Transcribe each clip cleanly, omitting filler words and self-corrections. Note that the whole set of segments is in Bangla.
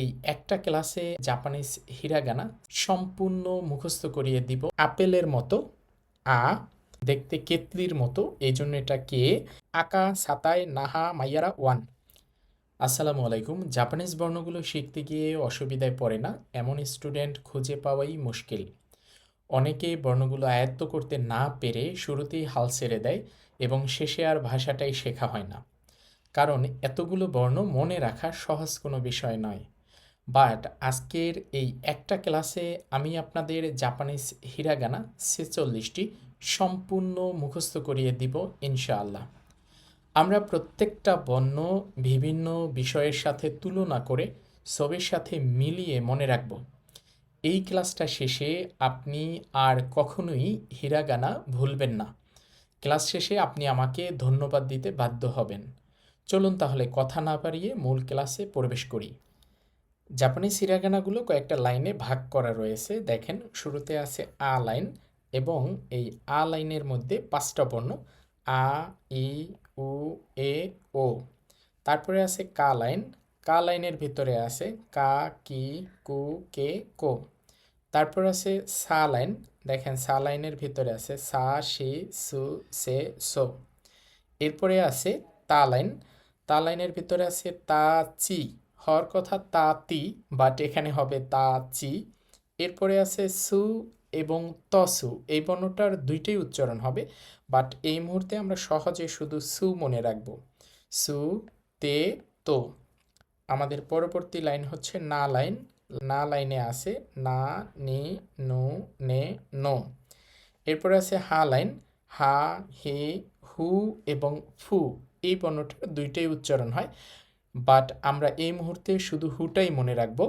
এই একটা ক্লাসে জাপানিজ হিরাগানা সম্পূর্ণ মুখস্থ করিয়ে দিব। আপেলের মতো আ, দেখতে কেতলির মতো, এই জন্য এটা কে। আকা সাতায় নাহা মাইয়ারা ওয়ান। আসসালামু আলাইকুম। জাপানিজ বর্ণগুলো শিখতে গিয়ে অসুবিধায় পড়ে না এমন স্টুডেন্ট খুঁজে পাওয়াই মুশকিল। অনেকেই বর্ণগুলো আয়ত্ত করতে না পেরে শুরুতেই হাল ছেড়ে দেয় এবং শেষে আর ভাষাটাই শেখা হয় না। কারণ এতগুলো বর্ণ মনে রাখা সহজ কোনো বিষয় নয়। বাট আজকের এই একটা ক্লাসে আমি আপনাদের জাপানিজ হিরাগানা ৪৬টি সম্পূর্ণ মুখস্থ করিয়ে দিব ইনশাআল্লাহ। আমরা প্রত্যেকটা বর্ণ বিভিন্ন বিষয়ের সাথে তুলনা করে সবের সাথে মিলিয়ে মনে রাখব। এই ক্লাসটা শেষে আপনি আর কখনোই হিরাগানা ভুলবেন না। ক্লাস শেষে আপনি আমাকে ধন্যবাদ দিতে বাধ্য হবেন। চলুন তাহলে কথা না বাড়িয়ে মূল ক্লাসে প্রবেশ করি। জাপানিজ হিরাগানাগুলো কয়েকটা লাইনে ভাগ করা রয়েছে। দেখেন, শুরুতে আছে আ লাইন এবং এই আ লাইনের মধ্যে ৫টা বর্ণ আ, ই, উ, এ, ও। তারপরে আছে কা লাইন। কা লাইনের ভিতরে আছে কা, কি, কু, কে, কো। তারপর আছে সা লাইন। দেখেন, সা লাইনের ভিতরে আছে সা, সি, সু, সে, সো। এরপরে আছে তা লাইন। তা লাইনের ভিতরে আছে তা, চি। হওয়ার কথা তা তি, বাট এখানে হবে তা চি। এরপরে আছে সু এবং তসু। এই বর্ণটার দুইটাই উচ্চারণ হবে, বাট এই মুহূর্তে আমরা সহজে শুধু সু মনে রাখব। সু, তে, তো। আমাদের পরবর্তী লাইন হচ্ছে না লাইন। না লাইনে আছে না, নি, নু, নে, নো। এরপরে আছে হা লাইন। হা, হে, হু এবং ফু। এই বর্ণটার দুইটাই উচ্চারণ হয়, বাট আমরা এই মুহূর্তে শুধু হুটাই মনে রাখব।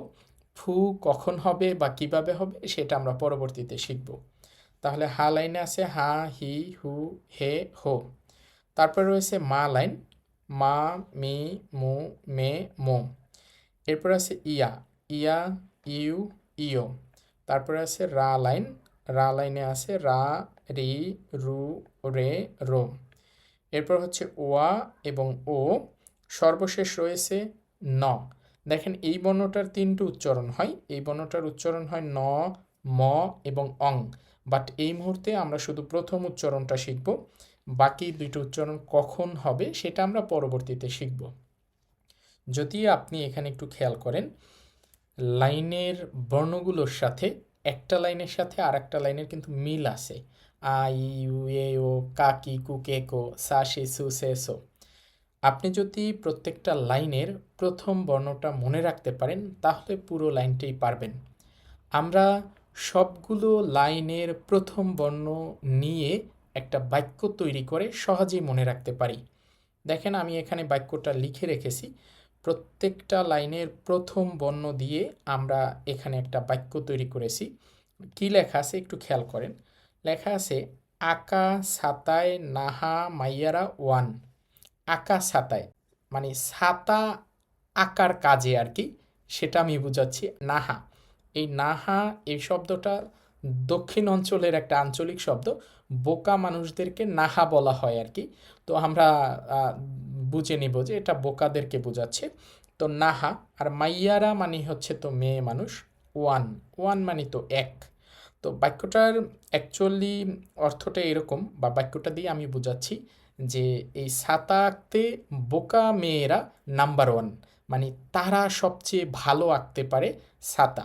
ফু কখন হবে বা কিভাবে হবে সেটা আমরা পরবর্তীতে শিখব। তাহলে হা লাইনে আছে হা, হি, হু, হে, হো। তারপরে রয়েছে মা লাইন। মা, মি, মু, মে, মো। এরপর আছে ইয়া। ইয়া, ইউ, ইও। তারপরে আছে রা লাইন। রা লাইনে আছে রা, রি, রু, রে, রো। এরপর হচ্ছে ওয়া এবং ও। সর্বশেষ রয়েছে ন। দেখেন, এই বর্ণটার তিনটে উচ্চারণ হয়। এই বর্ণটার উচ্চারণ হয় ন, ম এবং অং। বাট এই মুহূর্তে আমরা শুধু প্রথম উচ্চারণটা শিখব। বাকি দুইটা উচ্চারণ কখন হবে সেটা আমরা পরবর্তীতে শিখব। যদি আপনি এখানে একটু খেয়াল করেন, লাইনের বর্ণগুলোর সাথে একটা লাইনের সাথে আর একটা লাইনের কিন্তু মিল আছে। আ, ই, উ, এ, ও, কা, কি, কু, কে, কো, সা, সি, সু, সে, সো। আপনি যদি প্রত্যেকটা লাইনের প্রথম বর্ণটা মনে রাখতে পারেন তাহলে পুরো লাইনটাই পারবেন। আমরা সবগুলো লাইনের প্রথম বর্ণ নিয়ে একটা বাক্য তৈরি করে সহজেই মনে রাখতে পারি। দেখেন, আমি এখানে বাক্যটা লিখে রেখেছি। প্রত্যেকটা লাইনের প্রথম বর্ণ দিয়ে আমরা এখানে একটা বাক্য তৈরি করেছি। কি লেখা আছে একটু খেয়াল করেন। লেখা আছে আকা সাতায় নাহা মাইয়ারা ওয়ান। আকা ছাতায়, মানে ছাতা আঁকার কাজে আর কি, সেটা আমি বুঝাচ্ছি। নাহা, এই নাহা এই শব্দটা দক্ষিণ অঞ্চলের একটা আঞ্চলিক শব্দ। বোকা মানুষদেরকে নাহা বলা হয় আর কি। তো আমরা বুঝে নিব যে এটা বোকাদেরকে বোঝাচ্ছে। তো নাহা। আর মাইয়ারা মানে হচ্ছে তো মেয়ে মানুষ। ওয়ান, ওয়ান মানে তো এক। তো বাক্যটার অ্যাকচুয়ালি অর্থটা এরকম, বা বাক্যটা দিয়ে আমি বোঝাচ্ছি যে এই ছাতা আঁকতে বোকা মেয়েরা নাম্বার ওয়ান, মানে তারা সবচেয়ে ভালো আঁকতে পারে ছাতা।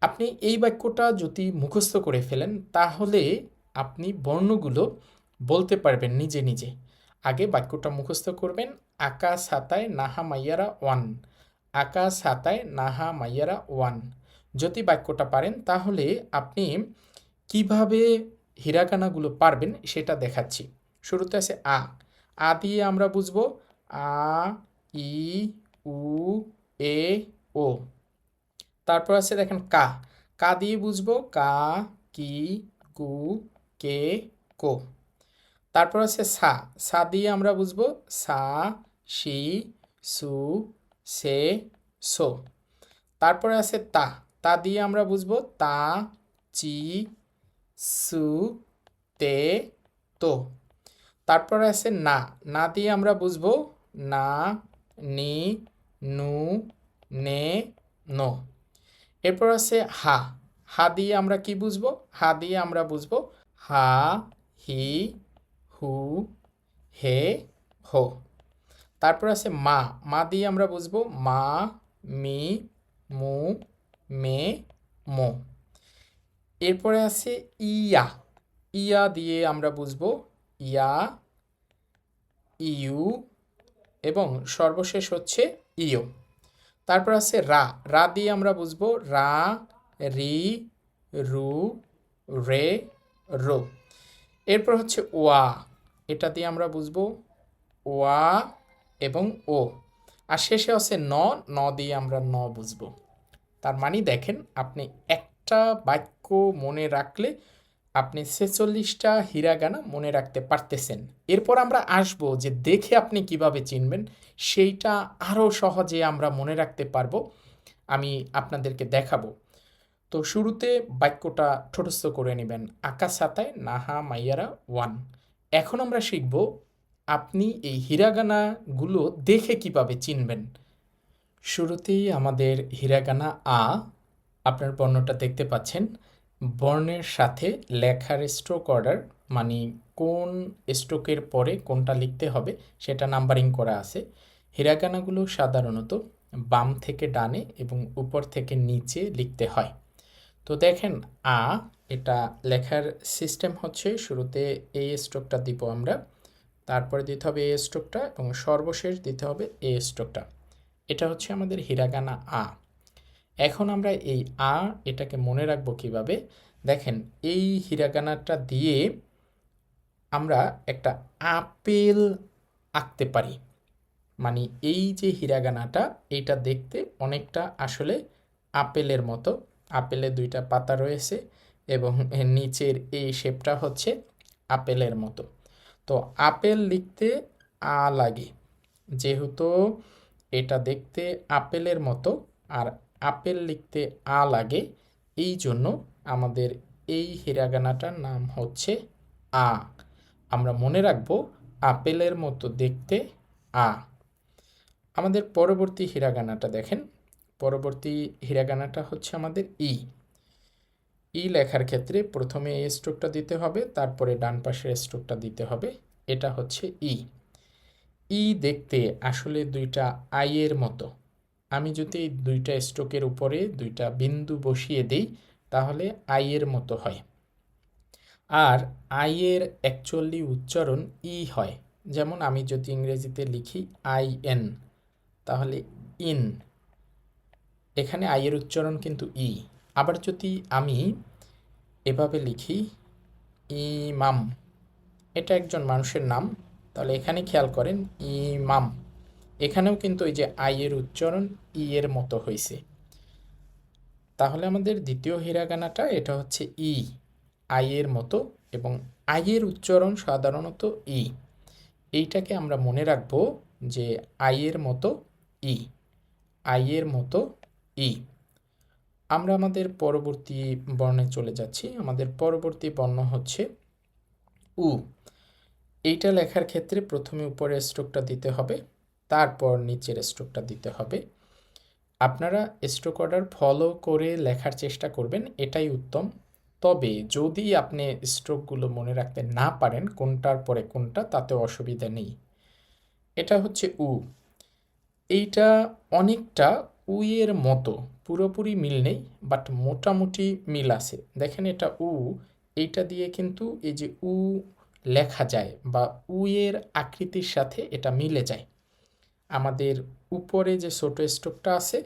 আপনি এই বাক্যটা যদি মুখস্থ করে ফেলেন তাহলে আপনি বর্ণগুলো বলতে পারবেন নিজে নিজে। আগে বাক্যটা মুখস্থ করবেন, আকা ছাতায় নাহা মাইয়ারা ওয়ান। আকা ছাতায় নাহা মাইয়ারা ওয়ান। যদি বাক্যটা পারেন তাহলে আপনি কিভাবে হিরাকানাগুলো পারবেন সেটা দেখাচ্ছি। শুরুতে আছে আ। আ দিয়ে আমরা বুঝবো আ, ই, উ, এ, ও। তারপর আছে দেখেন কা। কা দিয়ে বুঝবো কা, কি, কু, কে, কো। তারপর আছে সা। সা দিয়ে আমরা বুঝবো সা, সি, সু, সে, সো। তারপরে আছে তা। তা দিয়ে আমরা বুঝবো তা, চি, সু, তে, তো। তারপরে আছে না। না দিয়ে আমরা বুঝবো না, নি, নু, নে, নো। এরপর আছে হা। হা দিয়ে আমরা কি বুঝবো? হা দিয়ে আমরা বুঝবো হা, হি, হু, হে, হো। তারপর আছে মা। মা দিয়ে আমরা বুঝবো মা, মি, মু, মে, মো। এরপরে আছে ইয়া। ইয়া দিয়ে আমরা বুঝবো ইয়া, ইউ এবং সর্বশেষ হচ্ছে ইও। তারপর আছে রা। রা দিয়ে আমরা বুঝবো রা, রি, রু, রে, রো। এরপর হচ্ছে ওয়া। এটা দিয়ে আমরা বুঝবো ওয়া এবং ও। আর শেষে আছে ন। ন দিয়ে আমরা ন বুঝবো। তার মানে দেখেন, আপনি একটা বাক্য মনে রাখলে আপনি 46টা হিরাগানা মনে রাখতে পারতেছেন। এরপর আমরা আসবো যে দেখে আপনি কিভাবে চিনবেন, সেইটা আরও সহজে আমরা মনে রাখতে পারবো। আমি আপনাদেরকে দেখাবো। তো শুরুতে বাক্যটা ঠোঁটস্থ করে নেবেন, আকা সাতায় নাহা মাইয়ারা ওয়ান। এখন আমরা শিখব আপনি এই হিরাগানাগুলো দেখে কিভাবে চিনবেন। শুরুতেই আমাদের হিরাগানা আ। আপনার বর্ণটা দেখতে পাচ্ছেন। বর্ণের সাথে লেখার স্ট্রোক অর্ডার, মানে কোন স্ট্রোকের পরে কোনটা লিখতে হবে সেটা নাম্বারিং করা আছে। হিরাগানাগুলো সাধারণত বাম থেকে ডানে এবং উপর থেকে নিচে লিখতে হয়। তো দেখেন আ, এটা লেখার সিস্টেম হচ্ছে শুরুতে এই স্ট্রোকটা দিব আমরা, তারপরে দিতে হবে এই স্ট্রোকটা এবং সর্বশেষ দিতে হবে এই স্ট্রোকটা। এটা হচ্ছে আমাদের হিরাগানা আ। এখন আমরা এই আ এটাকে মনে রাখবো কিভাবে? দেখেন, এই হিরাগানাটা দিয়ে আমরা একটা আপেল আঁকতে পারি। মানে এই যে হিরাগানাটা, এইটা দেখতে অনেকটা আসলে আপেলের মতো। আপেলের দুইটা পাতা রয়েছে এবং এর নিচের এই শেপটা হচ্ছে আপেলের মতো। তো আপেল লিখতে আ লাগে, যেহেতু এটা দেখতে আপেলের মতো আর আপেল লিখতে আ লাগে, এই জন্য আমাদের এই হিরাগানাটার নাম হচ্ছে আ। আমরা মনে রাখবো আপেলের মতো দেখতে আ। আমাদের পরবর্তী হিরাগানাটা দেখেন। পরবর্তী হিরাগানাটা হচ্ছে আমাদের ই। ই লেখার ক্ষেত্রে প্রথমে এই স্ট্রোকটা দিতে হবে, তারপরে ডান পাশের স্ট্রোকটা দিতে হবে। এটা হচ্ছে ই। ই দেখতে আসলে দুইটা আইয়ের মতো। আমি যদি এই দুইটা স্ট্রোকের উপরে দুইটা বিন্দু বসিয়ে দিই তাহলে আইয়ের মতো হয়। আর আইয়ের অ্যাকচুয়ালি উচ্চারণ ই হয়। যেমন আমি যদি ইংরেজিতে লিখি আই এন, তাহলে ইন, এখানে আইয়ের উচ্চারণ কিন্তু ই। আবার যদি আমি এভাবে লিখি ইমাম, এটা একজন মানুষের নাম, তাহলে এখানে খেয়াল করেন ইমাম, এখানেও কিন্তু এই যে আইয়ের উচ্চারণ ই এর মতো হয়েছে। তাহলে আমাদের দ্বিতীয় হিরাগানাটা এটা হচ্ছে ই, আইয়ের মতো, এবং আইয়ের উচ্চারণ সাধারণত ই। এইটাকে আমরা মনে রাখবো যে আইয়ের মতো ই, আইয়ের মতো ই। আমরা আমাদের পরবর্তী বর্ণে চলে যাচ্ছি। আমাদের পরবর্তী বর্ণ হচ্ছে উ। এইটা লেখার ক্ষেত্রে প্রথমে উপরের স্ট্রোকটা দিতে হবে, তারপর নিচের স্ট্রোকটা দিতে হবে। আপনারা স্ট্রোক অর্ডার ফলো করে লেখার চেষ্টা করবেন, এটাই উত্তম। তবে যদি আপনি স্ট্রোকগুলো মনে রাখতে না পারেন কোনটার পরে কোনটা, তাতেও অসুবিধা নেই। এটা হচ্ছে উ। এইটা অনেকটা উইয়ের মতো, পুরোপুরি মিল নেই, বাট মোটামুটি মিল আছে। দেখেন এটা উ, এইটা দিয়ে কিন্তু এই যে উ লেখা যায় বা উইয়ের আকৃতির সাথে এটা মিলে যায়। আমাদের উপরে যে ছোট স্ট্রোকটা আছে,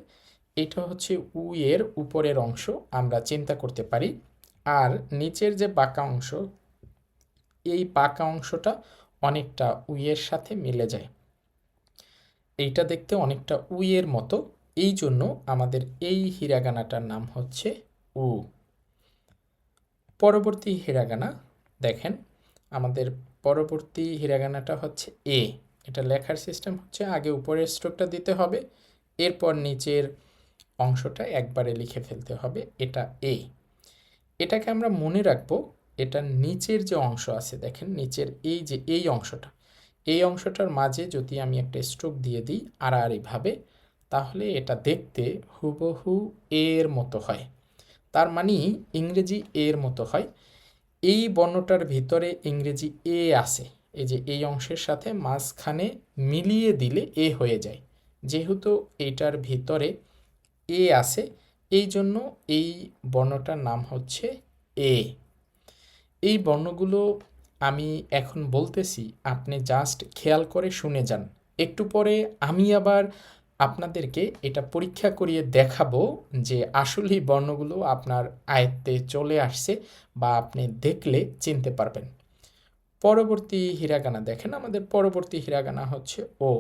এটা হচ্ছে উইয়ের উপরের অংশ, আমরা চিন্তা করতে পারি। আর নিচের যে বাঁকা অংশ, এই বাঁকা অংশটা অনেকটা উইয়ের সাথে মিলে যায়। এইটা দেখতে অনেকটা উইয়ের মতো, এই জন্য আমাদের এই হিরাগানাটার নাম হচ্ছে উ। পরবর্তী হিরাগানা দেখেন, আমাদের পরবর্তী হিরাগানাটা হচ্ছে এ। এটা লেখার সিস্টেম হচ্ছে আগে উপরের স্ট্রোকটা দিতে হবে, এরপর নিচের অংশটা একবারে লিখে ফেলতে হবে। এটা এ। এটাকে আমরা মনে রাখবো, এটা নিচের যে অংশ আছে, দেখেন নিচের এই যে এই অংশটা, এই অংশটার মাঝে যদি আমি একটা স্ট্রোক দিয়ে দিই আড়াআড়িভাবে, তাহলে এটা দেখতে হুবহু এর মতো হয়। তার মানে ইংরেজি এর মতো হয়। এই বর্ণটার ভিতরে ইংরেজি এ আছে, এই যে এই অংশের সাথে মাঝখানে মিলিয়ে দিলে এ হয়ে যায়। যেহেতু এটার ভিতরে এ আছে, এই জন্য এই বর্ণটার নাম হচ্ছে এ। এই বর্ণগুলো আমি এখন বলতেছি, আপনি জাস্ট খেয়াল করে শুনে যান। একটু পরে আমি আবার আপনাদেরকে এটা পরীক্ষা করিয়ে দেখাবো যে আসলেই বর্ণগুলো আপনার আয়ত্তে চলে আসছে বা আপনি দেখলে চিনতে পারবেন। পরবর্তী হিরাগানা দেখেন, আমাদের পরবর্তী হিরাগানা হচ্ছে ও।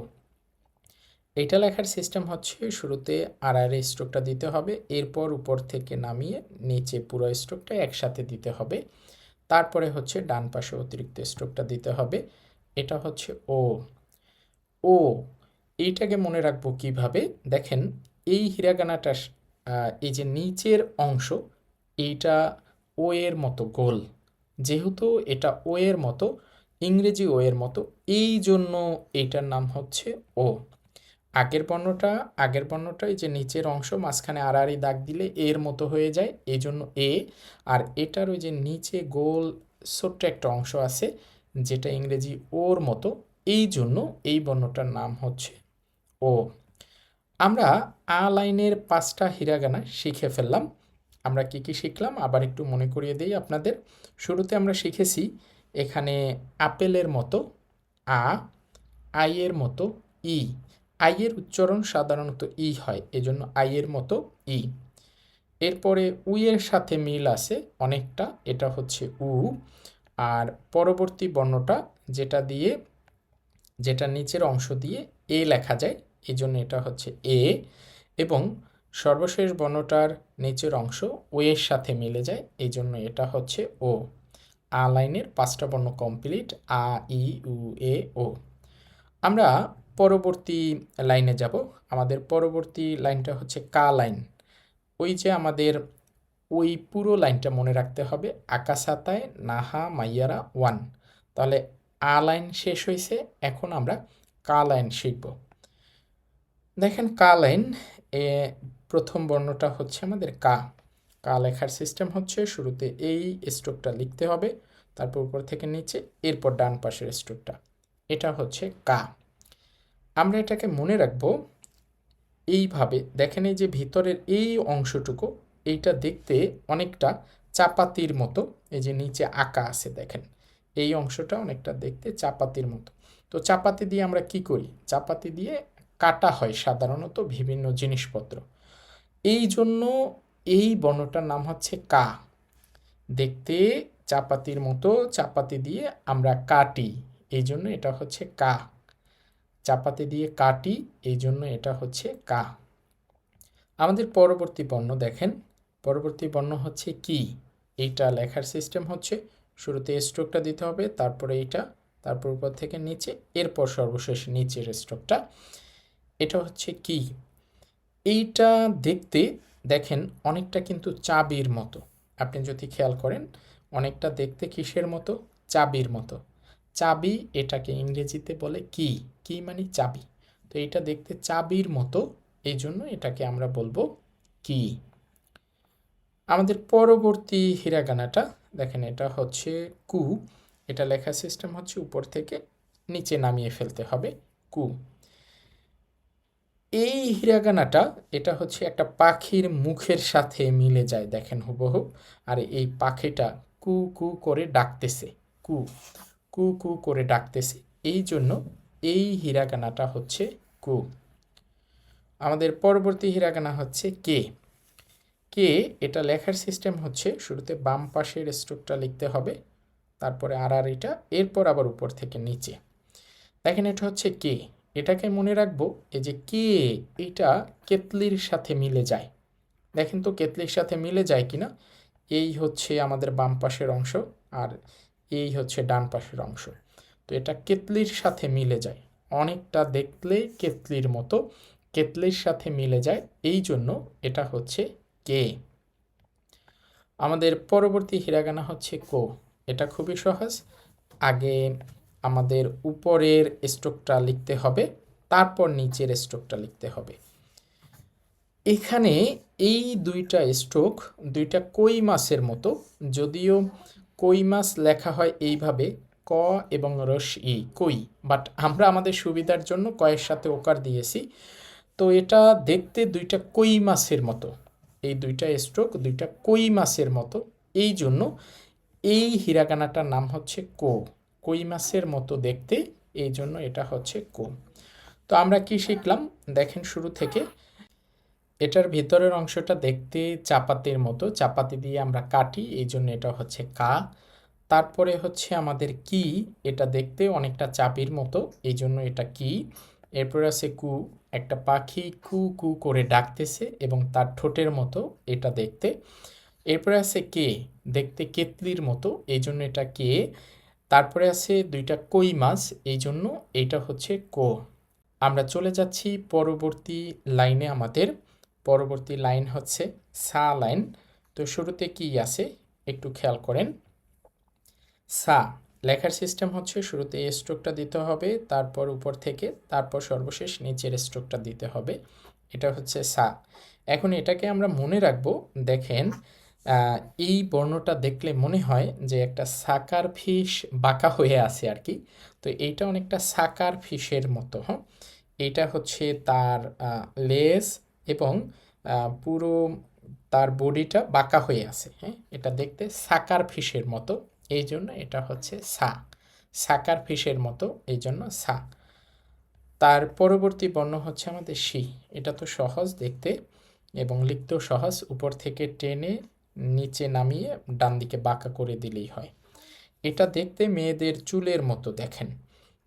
এটা লেখার সিস্টেম হচ্ছে শুরুতে আর স্ট্রোকটা দিতে হবে, এরপর উপর থেকে নামিয়ে নিচে পুরো স্ট্রোকটা একসাথে দিতে হবে, তারপরে হচ্ছে ডান পাশে অতিরিক্ত স্ট্রোকটা দিতে হবে। এটা হচ্ছে ও। ও এইটাকে মনে রাখবো কিভাবে, দেখেন এই হিরাগানাটা এই যে নিচের অংশ এইটা ও এর মতো গোল, যেহেতু এটা ও এর মতো, ইংরেজি ও এর মতো, এই জন্য এইটার নাম হচ্ছে ও। আগের বর্ণটা এই যে নিচের অংশ মাঝখানে আড়াআড়ি দাগ দিলে এর মতো হয়ে যায়, এই জন্য এ। আর এটার ওই যে নিচে গোল ছোট্ট একটা অংশ আছে যেটা ইংরেজি ওর মতো, এই জন্য এই বর্ণটার নাম হচ্ছে ও। আমরা আ লাইনের 5টা হিরাগানা শিখে ফেললাম। আমরা কি কি শিখলাম আবার একটু মনে করিয়ে দিই আপনাদের। শুরুতে আমরা শিখেছি এখানে আপেলের মতো আ, আইয়ের মতো ই। আইয়ের উচ্চারণ সাধারণত ই হয়, এজন্য আইয়ের মতো ই। এরপরে উইয়ের সাথে মিল আছে অনেকটা, এটা হচ্ছে উ। আর পরবর্তী বর্ণটা যেটা নিচের অংশ দিয়ে এ লেখা যায়, এই জন্য এটা হচ্ছে এ। এবং সর্বশেষ বর্ণটার নিচের অংশ ও এর সাথে মিলে যায়, এই জন্য এটা হচ্ছে ও। আ লাইনের 5টা বর্ণ কমপ্লিট, আ, ই, উ, এ, ও। আমরা পরবর্তী লাইনে যাব। আমাদের পরবর্তী লাইনটা হচ্ছে কা লাইন। ওই যে আমাদের ওই পুরো লাইনটা মনে রাখতে হবে, আকাশাতায় নাহা মাইয়ারা ওয়ান। তাহলে আ লাইন শেষ হয়েছে, এখন আমরা কা লাইন শিখব। দেখেন কা লাইন এ প্রথম বর্ণটা হচ্ছে আমাদের কা। কা লেখার সিস্টেম হচ্ছে শুরুতে এই স্ট্রোকটা লিখতে হবে, তারপর উপর থেকে নিচে, এরপর ডান পাশের স্ট্রোকটা। এটা হচ্ছে কা। আমরা এটাকে মনে রাখবো এইভাবে। দেখেন এই যে ভিতরের এই অংশটুকু, এইটা দেখতে অনেকটা চাপাতির মতো, এই যে নিচে আঁকা আছে দেখেন, এই অংশটা অনেকটা দেখতে চাপাতির মতো। তো চাপাতি দিয়ে আমরা কি করি, চাপাতি দিয়ে কাটা হয় সাধারণত বিভিন্ন জিনিসপত্র, এই জন্য এই বর্ণটার নাম হচ্ছে কা। দেখতে চাপাতির মতো, চাপাতি দিয়ে আমরা কাটি, এই জন্য এটা হচ্ছে কা। চাপাতি দিয়ে কাটি, এই জন্য এটা হচ্ছে কা। আমাদের পরবর্তী বর্ণ দেখেন, পরবর্তী বর্ণ হচ্ছে কি। এইটা লেখার সিস্টেম হচ্ছে শুরুতে স্ট্রোকটা দিতে হবে, তারপরে এইটা, তারপর উপর থেকে নিচে, এরপর সর্বশেষ নিচের স্ট্রোকটা। এটা হচ্ছে কি। এইটা দেখতে দেখেন অনেকটা কিন্তু চাবির মতো, আপনি যদি খেয়াল করেন অনেকটা দেখতে কিসের মতো, চাবির মতো। চাবি এটাকে ইংরেজিতে বলে কি, কি মানে চাবি। তো এটা দেখতে চাবির মতো, এই জন্য এটাকে আমরা বলবো কি। আমাদের পরবর্তী হিরাগানাটা দেখেন, এটা হচ্ছে কু। এটা লেখার সিস্টেম হচ্ছে উপর থেকে নিচে নামিয়ে ফেলতে হবে, কু। এই হিরাগানাটা এটা হচ্ছে একটা পাখির মুখের সাথে মিলে যায়, দেখেন হুবহু। আর এই পাখিটা কু কু করে ডাকতেছে, কু কু কু করে ডাকতেছে, এই জন্য এই হিরাগানাটা হচ্ছে কু। আমাদের পরবর্তী হিরাগানা হচ্ছে কে। কে এটা লেখার সিস্টেম হচ্ছে শুরুতে বাম পাশের স্ট্রোকটা লিখতে হবে, তারপরে আড়াআড়িটা, এরপর আবার উপর থেকে নিচে। দেখেন এটা হচ্ছে কে। এটাকে মনে রাখবো, এই যে কে, এটা কেতলির সাথে মিলে যায়। দেখেন তো কেতলির সাথে মিলে যায় কিনা। এই হচ্ছে আমাদের বাম পাশের অংশ, আর এই হচ্ছে ডান পাশের অংশ। তো এটা কেতলির সাথে মিলে যায়, অনেকটা দেখলে কেতলির মতো, কেতলির সাথে মিলে যায়, এই জন্য এটা হচ্ছে কে। আমাদের পরবর্তী হিরাগানা হচ্ছে কো। এটা খুবই সহজ। আগে আমাদের উপরের স্ট্রোকটা লিখতে হবে, তারপর নিচের স্ট্রোকটা লিখতে হবে। এখানে এই দুইটা স্ট্রোক দুইটা কই মাছের মতো, যদিও কই মাছ লেখা হয় এইভাবে ক এবং ই কই, বাট আমরা আমাদের সুবিধার জন্য কয়ের সাথে ওকার দিয়েছি। তো এটা দেখতে দুইটা কই মাছের মতো, এই দুইটা স্ট্রোক দুইটা কই মাছের মতো, এই জন্য এই হিরাগানাটার নাম হচ্ছে কো, কই মাছের মতো দেখতে, এই জন্য এটা হচ্ছে কো। তো আমরা কি শিখলাম দেখেন শুরু থেকে, এটার ভিতরের অংশটা দেখতে চাপাতির মতো, চাপাতি দিয়ে আমরা কাটি, এই জন্য এটা হচ্ছে কা। তারপরে হচ্ছে আমাদের কি, এটা দেখতে অনেকটা চাপির মতো, এই জন্য এটা কি। এরপরে আছে কু, একটা পাখি কু কু করে ডাকতেছে এবং তার ঠোঁটের মতো, এটা দেখতে। এরপরে আছে কে, দেখতে কেতলির মতো, এই জন্য এটা কে। তারপরে আছে দুইটা কই মাছ, এই জন্য এটা হচ্ছে কো। আমরা চলে যাচ্ছি পরবর্তী লাইনে, আমাদের পরবর্তী লাইন হচ্ছে সা লাইন। তো শুরুতে কি আছে একটু খেয়াল করেন, সা লেখার সিস্টেম হচ্ছে শুরুতে এ স্ট্রোকটা দিতে হবে, তারপর উপর থেকে, তারপর সর্বশেষ নিচের স্ট্রোকটা দিতে হবে, এটা হচ্ছে সা। এখন এটাকে আমরা মনে রাখবো, দেখেন এই বর্ণটা দেখলে মনে হয় যে একটা সাকার ফিশ বাঁকা হয়ে আছে আর কি। তো এইটা অনেকটা সাকার ফিশের মতো, হ্যাঁ। এইটা হচ্ছে তার লেজ এবং পুরো তার বডিটা বাঁকা হয়ে আছে, হ্যাঁ। এটা দেখতে সাকার ফিশের মতো, এই জন্য এটা হচ্ছে সা, সাকার ফিশের মতো, এই জন্য সা। তার পরবর্তী বর্ণ হচ্ছে আমাদের শি। এটা তো সহজ দেখতে এবং লিখতেও সহজ, উপর থেকে টেনে নিচে নামিয়ে ডান দিকে বাঁকা করে দিলেই হয়। এটা দেখতে মেয়েদের চুলের মতো, দেখেন।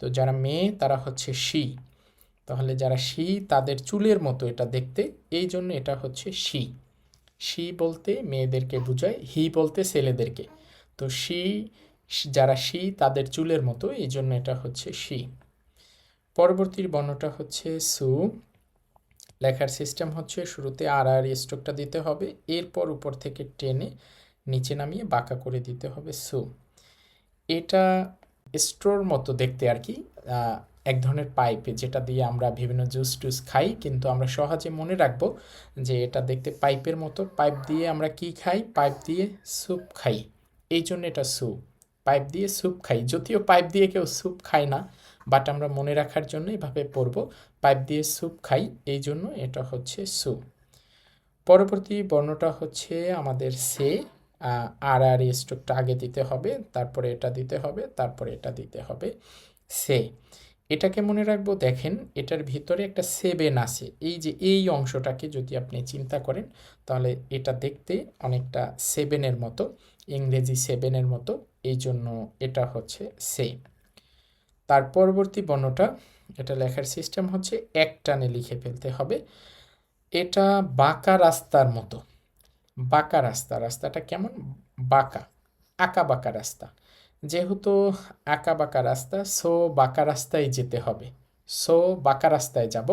তো যারা মেয়ে তারা হচ্ছে শি, তাহলে যারা শি তাদের চুলের মতো এটা দেখতে, এই জন্য এটা হচ্ছে শি। শি বলতে মেয়েদেরকে বোঝায়, হি বলতে ছেলেদেরকে। তো শি, যারা শি তাদের চুলের মতো, এই জন্য এটা হচ্ছে শি। পরবর্তী বর্ণটা হচ্ছে সু। লেখার সিস্টেম হচ্ছে শুরুতে আর আর স্ট্রোকটা দিতে হবে, এরপর উপর থেকে টেনে নিচে নামিয়ে বাঁকা করে দিতে হবে সু। এটা স্ট্রোর মতো দেখতে আর কি, এক ধরনের পাইপে যেটা দিয়ে আমরা বিভিন্ন জুস টুস খাই, কিন্তু আমরা সহজে মনে রাখবো যে এটা দেখতে পাইপের মতো। পাইপ দিয়ে আমরা কি খাই, পাইপ দিয়ে স্যুপ খাই, এই জন্য এটা স্যুপ। পাইপ দিয়ে স্যুপ খাই, যদিও পাইপ দিয়ে কেউ স্যুপ খায় না, বাট আমরা মনে রাখার জন্য এভাবে পড়ব, পাইপ দিয়ে স্যুপ খাই, এই জন্য এটা হচ্ছে স্যুপ। পরবর্তী বর্ণটা হচ্ছে আমাদের সে, আর আর স্ট্রোকটা আগে দিতে হবে, তারপরে এটা দিতে হবে, তারপরে এটা দিতে হবে, সে। এটাকে মনে রাখবো, দেখেন এটার ভিতরে একটা সেভেন আছে, এই যে এই অংশটাকে যদি আপনি চিন্তা করেন তাহলে এটা দেখতে অনেকটা সেভেনের মতো, ইংরেজি সেভেনের মতো, এই জন্য এটা হচ্ছে সে। তার পরবর্তী বর্ণটা, এটা লেখার সিস্টেম হচ্ছে এক টানে লিখে ফেলতে হবে। এটা বাঁকা রাস্তার মতো, বাঁকা রাস্তা, রাস্তাটা কেমন বাঁকা, আঁকা বাঁকা রাস্তা। যেহেতু আঁকা বাঁকা রাস্তা, সো বাঁকা রাস্তায় যেতে হবে, সো বাঁকা রাস্তায় যাব।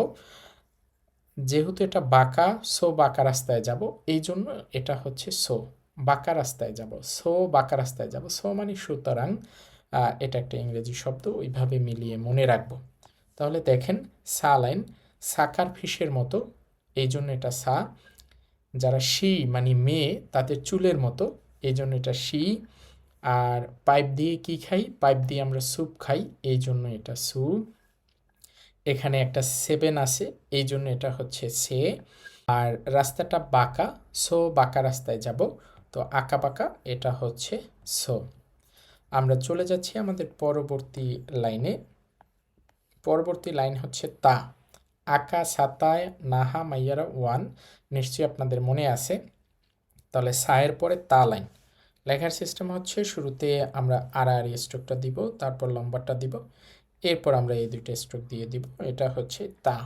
যেহেতু এটা বাঁকা, সো বাঁকা রাস্তায় যাব, এই জন্য এটা হচ্ছে সো, বাঁকা রাস্তায় যাব, সো বাঁকা রাস্তায় যাব। সো মানে সুতরাং, এটা একটা ইংরেজি শব্দ, ওইভাবে মিলিয়ে মনে রাখবো। তাহলে দেখেন সা লাইন, সাকার ফিশের মতো, এই জন্য এটা সা। যারা শি মানে মেয়ে তাদের চুলের মতো, এই জন্য এটা শি। আর পাইপ দিয়ে কি খাই, পাইপ দিয়ে আমরা স্যুপ খাই, এই জন্য এটা সু। এখানে একটা সেভেন আছে, এই জন্য এটা হচ্ছে সে। আর রাস্তাটা বাঁকা, সো বাঁকা রাস্তায় যাব, তো আঁকা বাঁকা, এটা হচ্ছে সো। আমরা চলে যাচ্ছি আমাদের পরবর্তী লাইনে। পরবর্তী লাইন হচ্ছে তা। আকা সাতায় নাহা মাইয়ারা ওয়ান, নিশ্চয়ই আপনাদের মনে আছে। তাহলে সায়ের পরে তা লাইন। লেখার সিস্টেম হচ্ছে শুরুতে আমরা আর আর স্ট্রোকটা দিব, তারপর লম্বাটা দিব, এরপর আমরা এই দুইটা স্ট্রোক দিয়ে দিব, এটা হচ্ছে তা।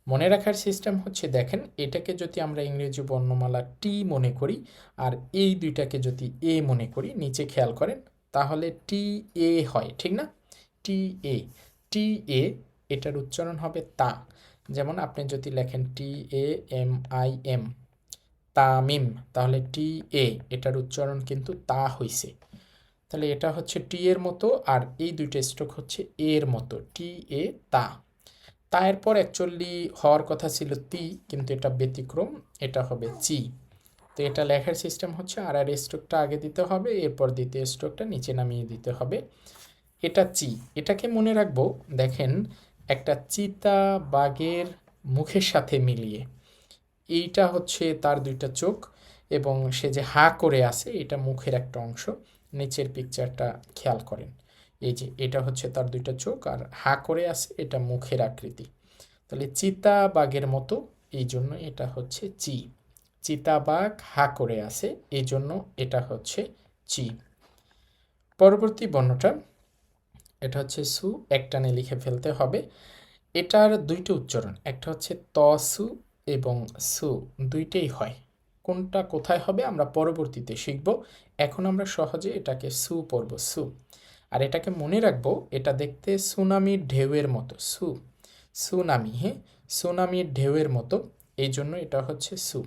মনে রাখার সিস্টেম হচ্ছে, দেখেন এটাকে যদি আমরা ইংরেজি বর্ণমালা টি মনে করি আর এই দুইটাকে যদি এ মনে করি, নিচে খেয়াল করেন, তাহলে টি এ হয়, ঠিক না? টি এ, টি এ, এটার উচ্চারণ হবে তা। যেমন আপনি যদি লেখেন T A M I M, Tamim, তাহলে টি এ, এটার উচ্চারণ কিন্তু তা হইছে। তাহলে এটা হচ্ছে টি এর মতো, আর এই দুইটা স্ট্রোক হচ্ছে এর মতো, টি এ তা। তায়ের পর অ্যাকচুয়ালি হওয়ার কথা ছিল তি, কিন্তু এটা ব্যতিক্রম, এটা হবে চি। তো এটা লেখার সিস্টেম হচ্ছে আর আর স্ট্রোকটা আগে দিতে হবে, এরপর দ্বিতীয় স্ট্রোকটা নিচে নামিয়ে দিতে হবে। এটা চি। এটাকে মনে রাখবো, দেখেন একটা চিতা বাঘের মুখের সাথে মিলিয়ে, এইটা হচ্ছে তার দুইটা চোখ, এবং সে যে হা করে আছে এটা মুখের একটা অংশ। নিচের পিকচারটা খেয়াল করেন, এই যে এটা হচ্ছে তার দুইটা চোখ, আর হা করে আছে এটা মুখের আকৃতি। তাহলে চিতা বাঘের মতো, এই জন্য এটা হচ্ছে চি। চিতাবাঘ হা করে আছে, এই জন্য এটা হচ্ছে চি। পরবর্তী বর্ণটা, এটা হচ্ছে সু, একটানে লিখে ফেলতে হবে। এটার দুইটা উচ্চারণ, একটা হচ্ছে ত সু এবং সু, দুইটাই হয়। কোনটা কোথায় হবে আমরা পরবর্তীতে শিখব। এখন আমরা সহজে এটাকে সু পড়ব, সু। আর এটাকে মনে রাখবো, এটা দেখতে সুনামির ঢেউয়ের মতো, সু, সুনামি, হ্যাঁ, সুনামির ঢেউয়ের মতো, এই জন্য এটা হচ্ছে সু।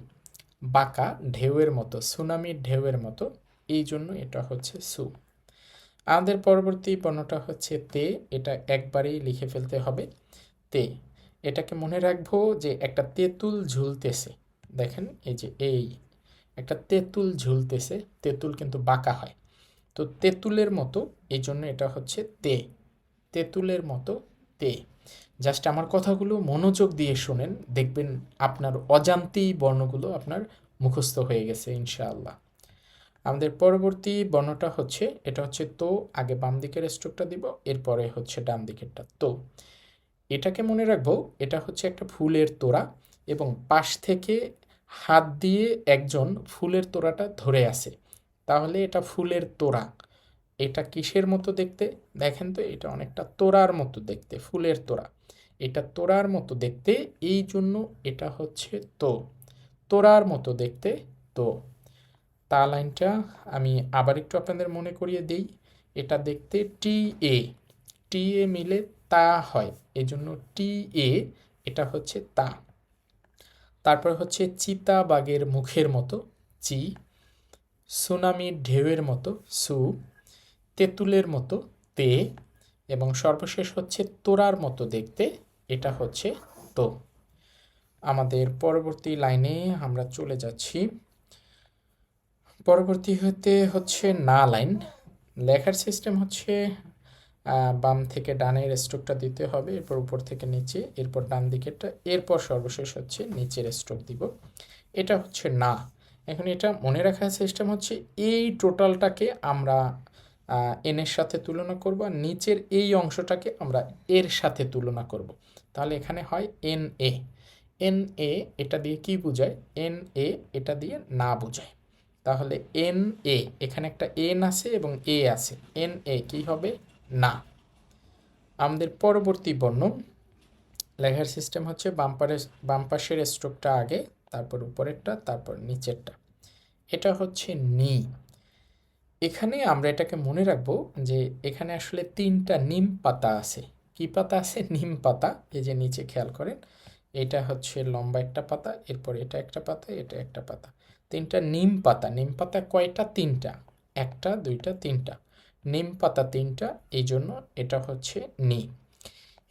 বাঁকা ঢেউয়ের মতো, সুনামির ঢেউয়ের মতো, এই জন্য এটা হচ্ছে সু। আমাদের পরবর্তী বর্ণটা হচ্ছে তে, এটা একবারেই লিখে ফেলতে হবে, তে। এটাকে মনে রাখবো যে একটা তেঁতুল ঝুলতেছে, দেখেন এই যে এই একটা তেঁতুল ঝুলতেছে, তেঁতুল কিন্তু বাঁকা হয়, তো তেঁতুলের মতো, এই জন্য এটা হচ্ছে তে, তেঁতুলের মতো, তে। জাস্ট আমার কথাগুলো মনোযোগ দিয়ে শোনেন, দেখবেন আপনার অজান্তেই বর্ণগুলো আপনার মুখস্থ হয়ে গেছে ইনশাআল্লাহ। আমাদের পরবর্তী বর্ণটা হচ্ছে, এটা হচ্ছে তো, আগে বাম দিকের স্ট্রোকটা দিব, এরপরে হচ্ছে ডান দিকেরটা, তো। এটাকে মনে রাখবো, এটা হচ্ছে একটা ফুলের তোড়া, এবং পাশ থেকে হাত দিয়ে একজন ফুলের তোড়াটা ধরে আছে, তাহলে এটা ফুলের তোড়া। এটা কিসের মতো দেখতে, দেখেন তো, এটা অনেকটা তোড়ার মতো দেখতে, ফুলের তোড়া, এটা তোড়ার মতো দেখতে, এই জন্য এটা হচ্ছে তো, তোড়ার মতো দেখতে, তো। তা লাইনটা আমি আবার একটু আপনাদের মনে করিয়ে দিই, এটা দেখতে টি এ, টি এ মিলে তা হয়, এই জন্য টি এ, এটা হচ্ছে তা। তারপর হচ্ছে চিতা বাঘের মুখের মতো, চি। সুনামির ঢেউয়ের মতো, সু। তেঁতুলের মতো, তে। এবং সর্বশেষ হচ্ছে তোড়ার মতো দেখতে, এটা হচ্ছে তো। আমাদের পরবর্তী লাইনে আমরা চলে যাচ্ছি। পরবর্তী হচ্ছে না লাইন। লেখার সিস্টেম হচ্ছে বাম থেকে ডানের স্ট্রোকটা দিতে হবে, এরপর উপর থেকে নিচে, এরপর ডান দিকেরটা, এরপর সর্বশেষ হচ্ছে নিচের স্ট্রোক দিব। এটা হচ্ছে না। এখন এটা মনে রাখার সিস্টেম হচ্ছে, এই টোটালটাকে আমরা এনের সাথে তুলনা করব, আর নিচের এই অংশটাকে আমরা এর সাথে তুলনা করব। তাহলে এখানে হয় এন এ, এন এ, এটা দিয়ে কি বোঝায়, এন এ, এটা দিয়ে না বোঝায়। তাহলে এন এ, এখানে একটা এন আছে এবং এ আছে, এন এ কি হবে, না। আমাদের পরবর্তী বর্ণ, লেখার সিস্টেম হচ্ছে বাম পাশের স্ট্রোকটা আগে, তারপর উপরেরটা, তারপর নিচেরটা, এটা হচ্ছে নি। এখানে আমরা এটাকে মনে রাখবো যে এখানে আসলে তিনটা নিম পাতা আছে। কি পাতা আছে, নিম পাতা, এই যে নিচে খেয়াল করেন, এটা হচ্ছে লম্বা একটা পাতা, এরপর এটা একটা পাতা, এটা একটা পাতা, তিনটা নিম পাতা। নিম পাতা কয়টা, তিনটা, একটা দুইটা তিনটা, নিম পাতা তিনটা, এই জন্য এটা হচ্ছে নি।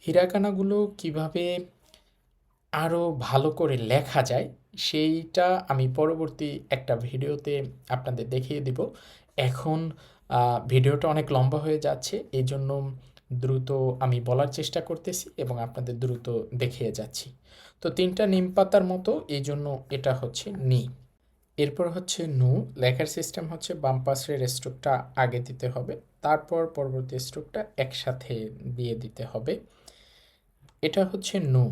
হিরাকানাগুলো কিভাবে আরও ভালো করে লেখা যায় সেইটা আমি পরবর্তী একটা ভিডিওতে আপনাদের দেখিয়ে দিব। এখন ভিডিওটা অনেক লম্বা হয়ে যাচ্ছে, এই জন্য দ্রুত আমি বলার চেষ্টা করতেছি এবং আপনাদের দ্রুত দেখিয়ে যাচ্ছি। তো তিনটা নিম পাতার মতো, এই জন্য এটা হচ্ছে নি। এরপর হচ্ছে নু। লেখার সিস্টেম হচ্ছে বাম পাশের স্ট্রোকটা আগে দিতে হবে, তারপর পরবর্তী স্ট্রোকটা একসাথে দিয়ে দিতে হবে। এটা হচ্ছে নু।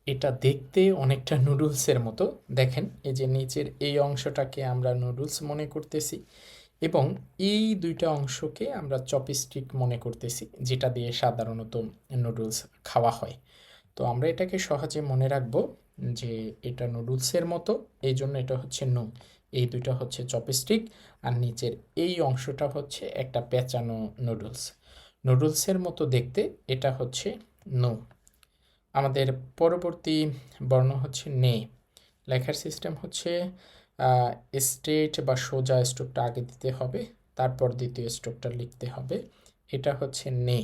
এটা দেখতে অনেকটা নুডলসের মতো, দেখেন এই যে নিচের এই অংশটাকে আমরা নুডলস মনে করতেছি, এবং এই দুইটা অংশকে আমরা চপস্টিক মনে করতেছি, যেটা দিয়ে সাধারণত নুডলস খাওয়া হয়। তো আমরা এটাকে সহজে মনে রাখবো যে এটা নুডলসের মতো, এই জন্য এটা হচ্ছে নু। এই দুইটা হচ্ছে চপস্টিক, আর নিচের এই অংশটা হচ্ছে একটা পেঁচানো নুডলস, নুডলসের মতো দেখতে, এটা হচ্ছে নু। আমাদের পরবর্তী বর্ণ হচ্ছে নে। লেখার সিস্টেম হচ্ছে স্ট্রেট বা সোজা স্ট্রোকটা আগে দিতে হবে, তারপর দ্বিতীয় স্ট্রোকটা লিখতে হবে, এটা হচ্ছে নে।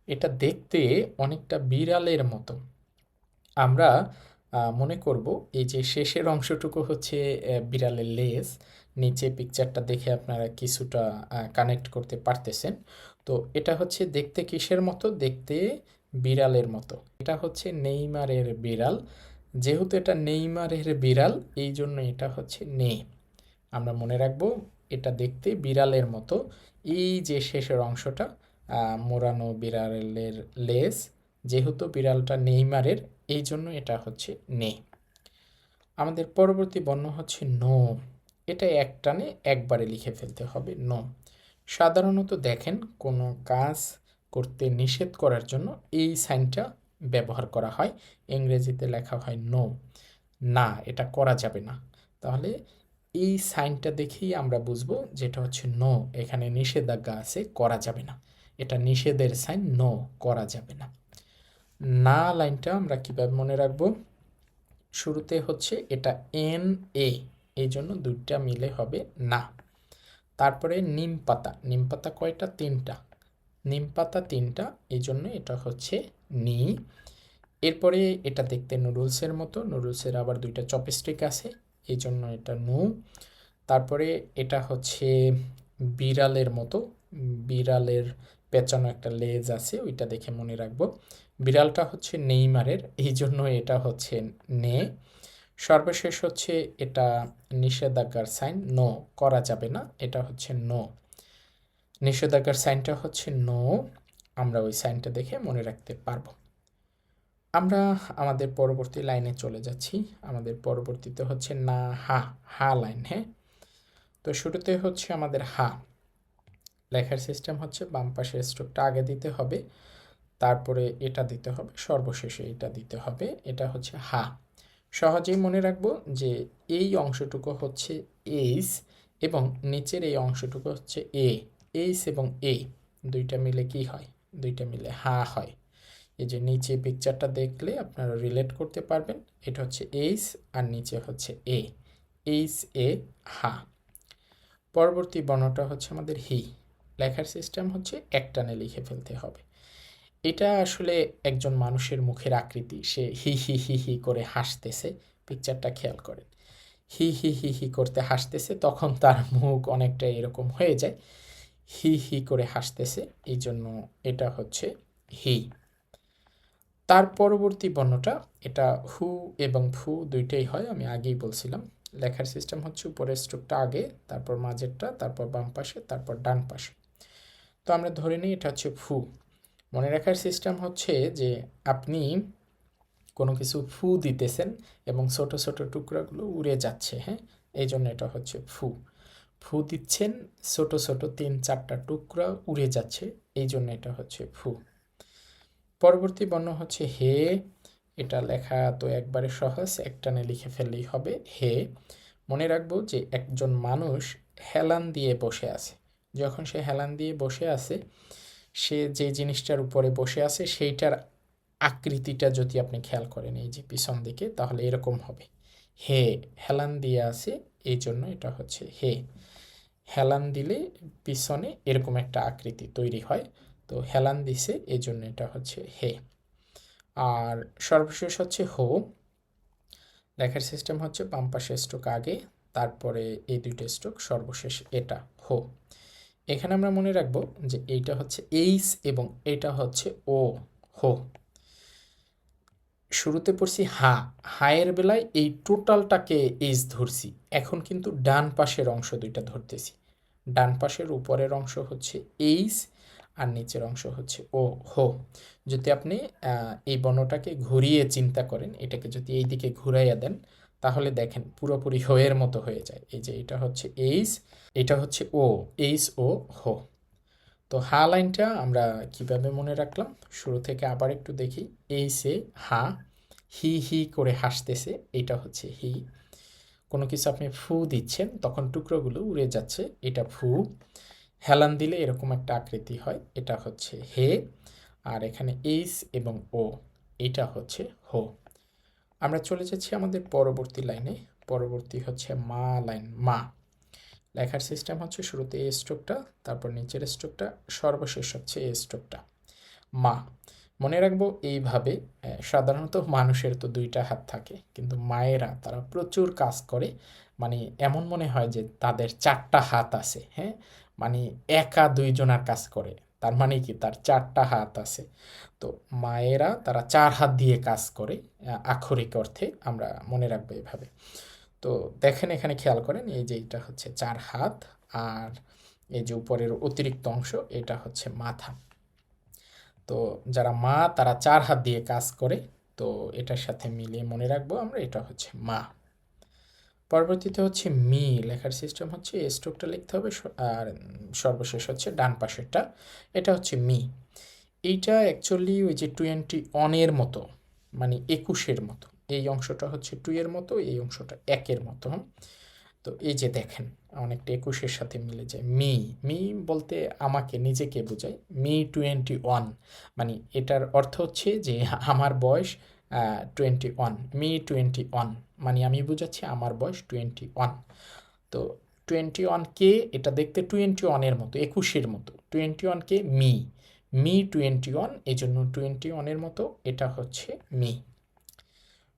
এটা দেখতে অনেকটা বিড়ালের মতো। আমরা মনে করব এই যে শেষের অংশটুকু হচ্ছে বিড়ালের লেজ। নিচে পিকচারটা দেখে আপনারা কিছুটা কানেক্ট করতে পারতেছেন। তো এটা হচ্ছে দেখতে কিসের মতো? দেখতে বিড়ালের মতো। এটা হচ্ছে নেইমারের বিড়াল। যেহেতু এটা নেইমারের বিড়াল, এই জন্য এটা হচ্ছে নে। আমরা মনে রাখবো এটা দেখতে বিড়ালের মতো। এই যে শেষের অংশটা মোড়ানো বিড়ালের লেজ, যেহেতু বিড়ালটা নেইমারের, এই জন্য এটা হচ্ছে নে। আমাদের পরবর্তী বর্ণ হচ্ছে নো। এটা একটানে একবারে লিখে ফেলতে হবে, নো। সাধারণত দেখেন কোনো কাজ করতে নিষেধ করার জন্য এই সাইনটা ব্যবহার করা হয়। ইংরেজিতে লেখা হয় নো, না এটা করা যাবে না। তাহলে এই সাইনটা দেখেই আমরা বুঝবো যেটা হচ্ছে নো, এখানে নিষেধাজ্ঞা আছে, করা যাবে না। এটা নিষেধের সাইন, নো করা যাবে না। না লাইনটা আমরা কিভাবে মনে রাখবো? শুরুতে হচ্ছে এটা এন এ, এই জন্য দুইটা মিলে হবে না। তারপরে নিম পাতা, নিম পাতা কয়টা? তিনটা। নিম পাতা তিনটা, এই জন্য এটা হচ্ছে নি। এরপরে এটা দেখতে নুডলসের মতো, নুডলসের আবার দুইটা চপস্টিক আছে, এই জন্য এটা নু। তারপরে এটা হচ্ছে বিড়ালের মতো, বিড়ালের পেঁচানো একটা লেজ আছে, ওইটা দেখে মনে রাখবো। বিড়ালটা হচ্ছে নেইমারের, এই জন্য এটা হচ্ছে নে। সর্বশেষ হচ্ছে এটা নিষেধাজ্ঞার সাইন, নো করা যাবে না, এটা হচ্ছে নো। নিষেধাজ্ঞার সাইনটা হচ্ছে নো, আমরা ওই সাইনটা দেখে মনে রাখতে পারবো। আমরা আমাদের পরবর্তী লাইনে চলে যাচ্ছি। আমাদের পরবর্তীতে হচ্ছে না হা, হা লাইন। হ্যাঁ, তো শুরুতে হচ্ছে আমাদের হা। লেখার সিস্টেম হচ্ছে বাম পাশের স্ট্রোকটা আগে দিতে হবে, তারপরে এটা দিতে হবে, সর্বশেষে এটা দিতে হবে। এটা হচ্ছে হা। সহজেই মনে রাখবো যে এই অংশটুকু হচ্ছে এইস এবং নিচের এই অংশটুকু হচ্ছে এ। এইস এবং এ দুইটা মিলে কি হয়? দুইটা মিলে হা হয়। এই যে নিচে পিকচারটা দেখলে আপনারা রিলেট করতে পারবেন। এটা হচ্ছে এইস আর নিচে হচ্ছে এ, এইস এ হা। পরবর্তী বর্ণটা হচ্ছে আমাদের হি। লেখার সিস্টেম হচ্ছে একটানে লিখে ফেলতে হবে। এটা আসলে একজন মানুষের মুখের আকৃতি, সে হি হি হি হি করে হাসতেছে। পিকচারটা খেয়াল করেন, হি হি হি হি করতে হাসতেছে, তখন তার মুখ অনেকটা এরকম হয়ে যায়, হি হি করে হাসতেছে, এই জন্য এটা হচ্ছে হি। তার পরবর্তী বর্ণটা এটা হু এবং ফু দুইটাই হয়, আমি আগেই বলছিলাম। লেখার সিস্টেম হচ্ছে উপরের স্ট্রোকটা আগে, তারপর মাঝেরটা, তারপর বাম পাশে, তারপর ডান পাশে। তো আমরা ধরে নিই এটা হচ্ছে ফু। মনে রাখার সিস্টেম হচ্ছে যে আপনি কোনো কিছু ফু দিতেছেন এবং ছোট ছোট টুকরাগুলো উড়ে যাচ্ছে। হ্যাঁ, এই জন্য এটা হচ্ছে ফু। ফু দিচ্ছেন, ছোট ছোট 3-4টা টুকরা উড়ে যাচ্ছে, এই জন্য এটা হচ্ছে ফু। পরবর্তী বর্ণ হচ্ছে হে। এটা লেখা তো একবারে সহজ, একটানে লিখে ফেললেই হবে হে। মনে রাখবো যে একজন মানুষ হেলান দিয়ে বসে আছে। যখন সে হেলান দিয়ে বসে আছে, সে যে জিনিসটার উপরে বসে আছে সেইটার আকৃতিটা যদি আপনি খেয়াল করেন এই যে পিছন দিকে, তাহলে এরকম হবে। হে, হেলান দিয়ে আছে, এই জন্য এটা হচ্ছে হে। হেলান দিলে পিছনে এরকম একটা আকৃতি তৈরি হয়, তো হেলান দিছে, এই জন্য এটা হচ্ছে হে। আর সর্বশেষ হচ্ছে হো। লেখার সিস্টেম হচ্ছে বাম পাশে স্ট্রোক আগে, তারপরে এই দুইটা স্ট্রোক, সর্বশেষ এটা হো। এখানে আমরা মনে রাখবো যে এইটা হচ্ছে এইস এবং এটা হচ্ছে ও, হো। শুরুতে পড়ছি হা, হায়ের বেলায় এই টোটালটাকে এইস ধরছি, এখন কিন্তু ডান পাশের অংশ দুইটা ধরতেছি। ডান পাশের উপরের অংশ হচ্ছে এইস আর নিচের অংশ হচ্ছে ও, হো। যদি আপনি এই বর্ণটাকে ঘুরিয়ে চিন্তা করেন, এটাকে যদি এই দিকে ঘুরাইয়া দেন, তাহলে দেখেন পুরোপুরি হো এর মতো হয়ে যায়। এই যে এটা হচ্ছে এইস, এটা হচ্ছে ও, এইস ও হো। তো হা লাইনটা আমরা কিভাবে মনে রাখলাম? শুরু থেকে আবার একটু দেখি। এইসে হা, হি হি করে হাসতেছে, এটা হচ্ছে হি। কোনো কিছু আপনি ফু দিচ্ছেন, তখন টুকরোগুলো উড়ে যাচ্ছে, এটা ফু। হেলান দিলে এরকম একটা আকৃতি হয়, এটা হচ্ছে হে। আর এখানে এইস এবং ও, এটা হচ্ছে হো। আমরা চলে যাচ্ছি আমাদের পরবর্তী লাইনে। পরবর্তী হচ্ছে মা লাইন, মা। লেখার সিস্টেম হচ্ছে শুরুতে এ স্ট্রোকটা, তারপর নিচের স্ট্রোকটা, সর্বশেষ হচ্ছে এ স্ট্রোকটা। মা। মনে রাখবো এইভাবে। সাধারণত মানুষের তো 2টা হাত থাকে, কিন্তু মায়েরা তারা প্রচুর কাজ করে। মানে এমন মনে হয় যে তাদের 4টা হাত আছে, হ্যাঁ? মানে একা 2 জনার কাজ করে। তার মানে কি তার 4টা হাত আছে। তো মায়েরা তারা 4 হাত দিয়ে কাজ করে, আক্ষরিক অর্থে আমরা মনে রাখবো এভাবে। তো দেখেন এখানে খেয়াল করেন, এই যে এটা হচ্ছে 4 হাত, আর এই যে উপরের অতিরিক্ত অংশ এটা হচ্ছে মাথা। তো যারা মা তারা 4 হাত দিয়ে কাজ করে। তো এটার সাথে মিলিয়ে মনে রাখবো আমরা, এটা হচ্ছে মা। পরবর্তীতে হচ্ছে মি। লেখার সিস্টেম হচ্ছে এই স্ট্রোকটা লিখতে হবে, আর সর্বশেষ হচ্ছে ডান পাশেরটা, এটা হচ্ছে মি। এইটা অ্যাকচুয়ালি ওই যে 20 অনের মতো, মানে 21-এর মতো। এই অংশটা হচ্ছে 2 এর মতো, এই অংশটা 1-এর মতো। তো এই যে দেখেন অনেকটা 21-এর সাথে মিলে যায়। মি, মি বলতে আমাকে, নিজেকে বোঝায়। মি 21, মানে এটার অর্থ হচ্ছে যে আমার বয়স 21। মি 21, মানে আমি বোঝাচ্ছি আমার বয়স 21। তো 21 কে, এটা দেখতে 21-এর মতো, 21-এর মতো। 21 কে মি, মি 21, এই জন্য 21-এর মতো, এটা হচ্ছে মি।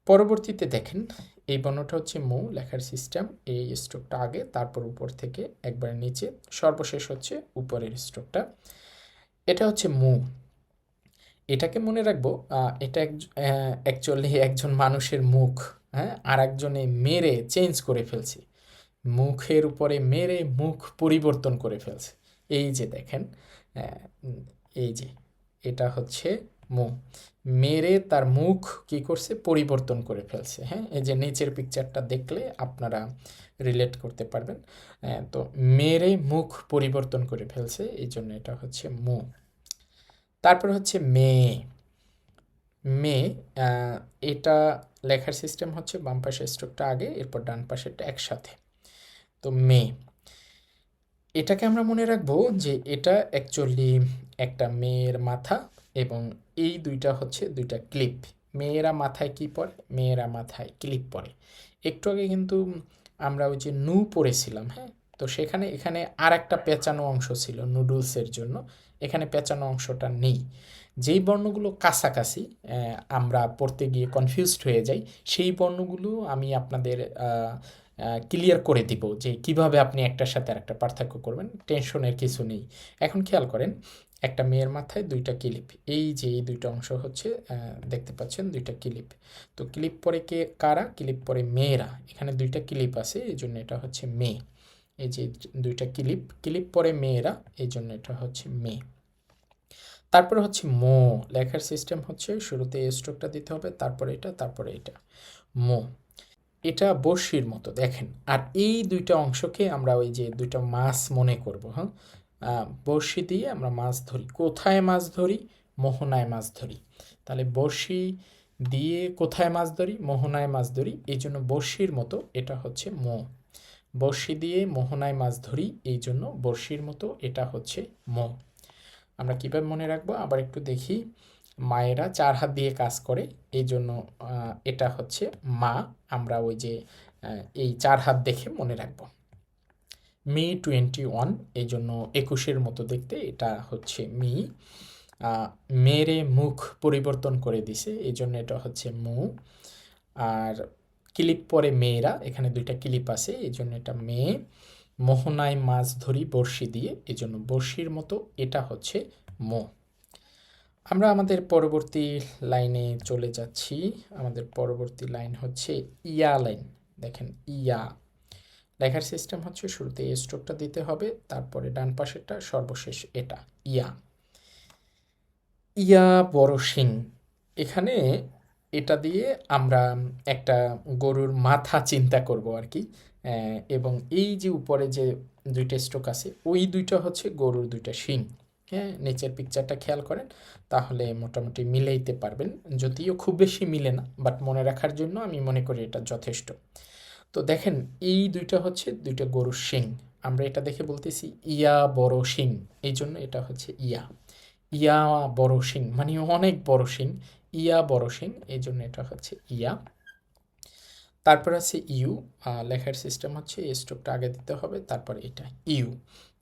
পরবর্তীতে দেখেন এই বর্ণটা হচ্ছে মু। লেখার সিস্টেম এই স্ট্রোকটা আগে, তারপর উপর থেকে একবার নিচে, সর্বশেষ হচ্ছে উপরের স্ট্রোকটা, এটা হচ্ছে মু। এটাকে মনে রাখবো, এটা অ্যাকচুয়ালি একজন মানুষের মুখ, হ্যাঁ, আর একজনে মেরে চেঞ্জ করে ফেলছে। মুখের উপরে মেরে মুখ পরিবর্তন করে ফেলছে। এই যে দেখেন, এই যে এটা হচ্ছে মুখ, মেরে তার মুখ কি করছে, পরিবর্তন করে ফেলছে। হ্যাঁ, এই যে নিচের পিকচারটা দেখলে আপনারা রিলেট করতে পারবেন। তো মেরে মুখ পরিবর্তন করে ফেলছে, এই জন্য এটা হচ্ছে মুখ। তারপর হচ্ছে মেয়ে। মেয়ে, এটা লেখার সিস্টেম হচ্ছে বাম পাশের স্ট্রোকটা আগে, এরপর ডান পাশেরটা একসাথে। তো মেয়ে, এটাকে আমরা মনে রাখবো যে এটা অ্যাকচুয়ালি একটা মেয়ের মাথা, এবং এই দুইটা হচ্ছে দুইটা ক্লিপ। মেয়েরা মাথায় কি পরে, মেয়েরা মাথায় ক্লিপ পরে। একটু আগে কিন্তু আমরা ওই যে নু পড়েছিলাম, হ্যাঁ? তো সেখানে এখানে আর একটা পেঁচানো অংশ ছিল নুডলসের জন্য, এখানে পেঁচানো অংশটা নেই। যেই বর্ণগুলো কাছাকাছি আমরা পড়তে গিয়ে কনফিউজড হয়ে যাই, সেই বর্ণগুলো আমি আপনাদের ক্লিয়ার করে দিব যে কিভাবে আপনি একটার সাথে আরেকটা পার্থক্য করবেন। টেনশনের কিছু নেই। এখন খেয়াল করেন, একটা মেয়ের মাথায় 2টা ক্লিপ, এই যে এই 2টা অংশ হচ্ছে দেখতে পাচ্ছেন 2টা ক্লিপ। তো ক্লিপ পরে কে কারা, ক্লিপ পরে মেয়েরা। এখানে 2টা ক্লিপ আছে, এই জন্য এটা হচ্ছে মেয়ে। এই যে 2টা ক্লিপ, ক্লিপ পরে মেয়েরা, এই জন্য এটা হচ্ছে মেয়ে। তারপরে হচ্ছে মো। লেখার সিস্টেম হচ্ছে শুরুতে স্ট্রোকটা দিতে হবে, তারপরে এটা, তারপরে এটা, মো। এটা বড়শির মতো দেখেন। আর এই 2টা অংশকে আমরা ওই যে 2টা মাছ মনে করব। হ্যাঁ, বড়শি দিয়ে আমরা মাছ ধরি। কোথায় মাছ ধরি, মোহনায় মাছ ধরি। তাহলে বড়শি দিয়ে কোথায় মাছ ধরি, মোহনায় মাছ ধরি, এই জন্য বড়শির মতো, এটা হচ্ছে মো। বড়শি দিয়ে মোহনায় মাছ ধরি, এই জন্য বড়শির মতো, এটা হচ্ছে মো। আমরা কীভাবে মনে রাখবো আবার একটু দেখি। মায়েরা 4 হাত দিয়ে কাজ করে, এই জন্য এটা হচ্ছে মা। আমরা ওই যে এই 4 হাত দেখে মনে রাখবো। মি 21, এই জন্য 21-এর মতো দেখতে, এটা হচ্ছে মি। মেরে মুখ পরিবর্তন করে দিছে, এই জন্য এটা হচ্ছে মু। আর ক্লিপ পরে মেয়েরা, এখানে 2টা ক্লিপ আছে, এই জন্য এটা মেয়ে। মোহনায় মাছ ধরি বড়শি দিয়ে, এই জন্য বড়শির মতো, এটা হচ্ছে মো। আমরা আমাদের পরবর্তী লাইনে চলে যাচ্ছি। আমাদের পরবর্তী লাইন হচ্ছে ইয়া লাইন। দেখেন ইয়া, লেখার সিস্টেম হচ্ছে শুরুতে এই স্ট্রোকটা দিতে হবে, তারপরে ডান পাশেরটা, সর্বশেষ এটা ইয়া। ইয়া বড় শিং। এখানে এটা দিয়ে আমরা একটা গরুর মাথা চিন্তা করব আর কি। এবং এই যে উপরে যে 2টা স্ট্রোক আছে, ওই 2টা হচ্ছে গরুর 2টা শিং। হ্যাঁ, নিচের পিকচারটা খেয়াল করেন, তাহলে মোটামুটি মিলাইতে পারবেন। যদিও খুব বেশি মিলে না, বাট মনে রাখার জন্য আমি মনে করি এটা যথেষ্ট। তো দেখেন এই 2টা হচ্ছে 2টা গরুর শিং। আমরা এটা দেখে বলতেছি ইয়া বড় শিং, এই জন্য এটা হচ্ছে ইয়া। ইয়া বড় শিং মানে অনেক বড় শিং, ইয়া বড় শিং, এই জন্য এটা হচ্ছে ইয়া। তারপর আছে ইউ। লেখার সিস্টেম হচ্ছে এই স্ট্রোকটা আগে দিতে হবে, তারপর এটা ইউ।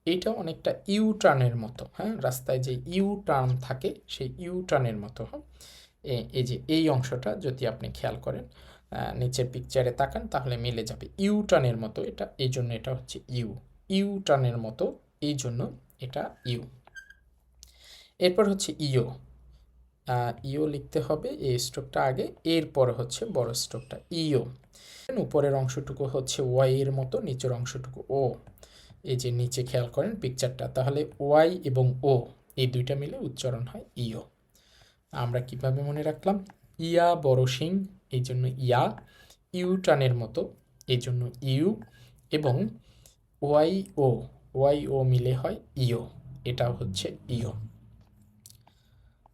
এইটা অনেকটা ইউ টার্নের মতো, হ্যাঁ, রাস্তায় যে ইউ টার্ন থাকে সেই ইউ টার্নের মতো, হ্যাঁ। এই যে এই অংশটা যদি আপনি খেয়াল করেন, নিচের পিকচারে তাকান তাহলে মিলে যাবে, ইউ টার্নের মতো এটা, এই জন্য এটা হচ্ছে ইউ, ইউ টার্নের মতো এই জন্য এটা ইউ। এরপর হচ্ছে ইও, ইও লিখতে হবে, এই স্ট্রোকটা আগে, এরপর হচ্ছে বড় স্ট্রোকটা ইও। উপরের অংশটুকু হচ্ছে ওয়াই এর মতো, নিচের অংশটুকু ও। এই যে নিচে খেয়াল করেন পিকচারটা, তাহলে ওয়াই এবং ও এই দুইটা মিলে উচ্চারণ হয় ইও। আমরা কিভাবে মনে রাখলাম, ইয়া বড় শিং এই জন্য ইয়া, ইউ টানের মতো এই জন্য ইউ, এবং ওয়াই ও, ওয়াই ও মিলে হয় ইও, এটা হচ্ছে ইও।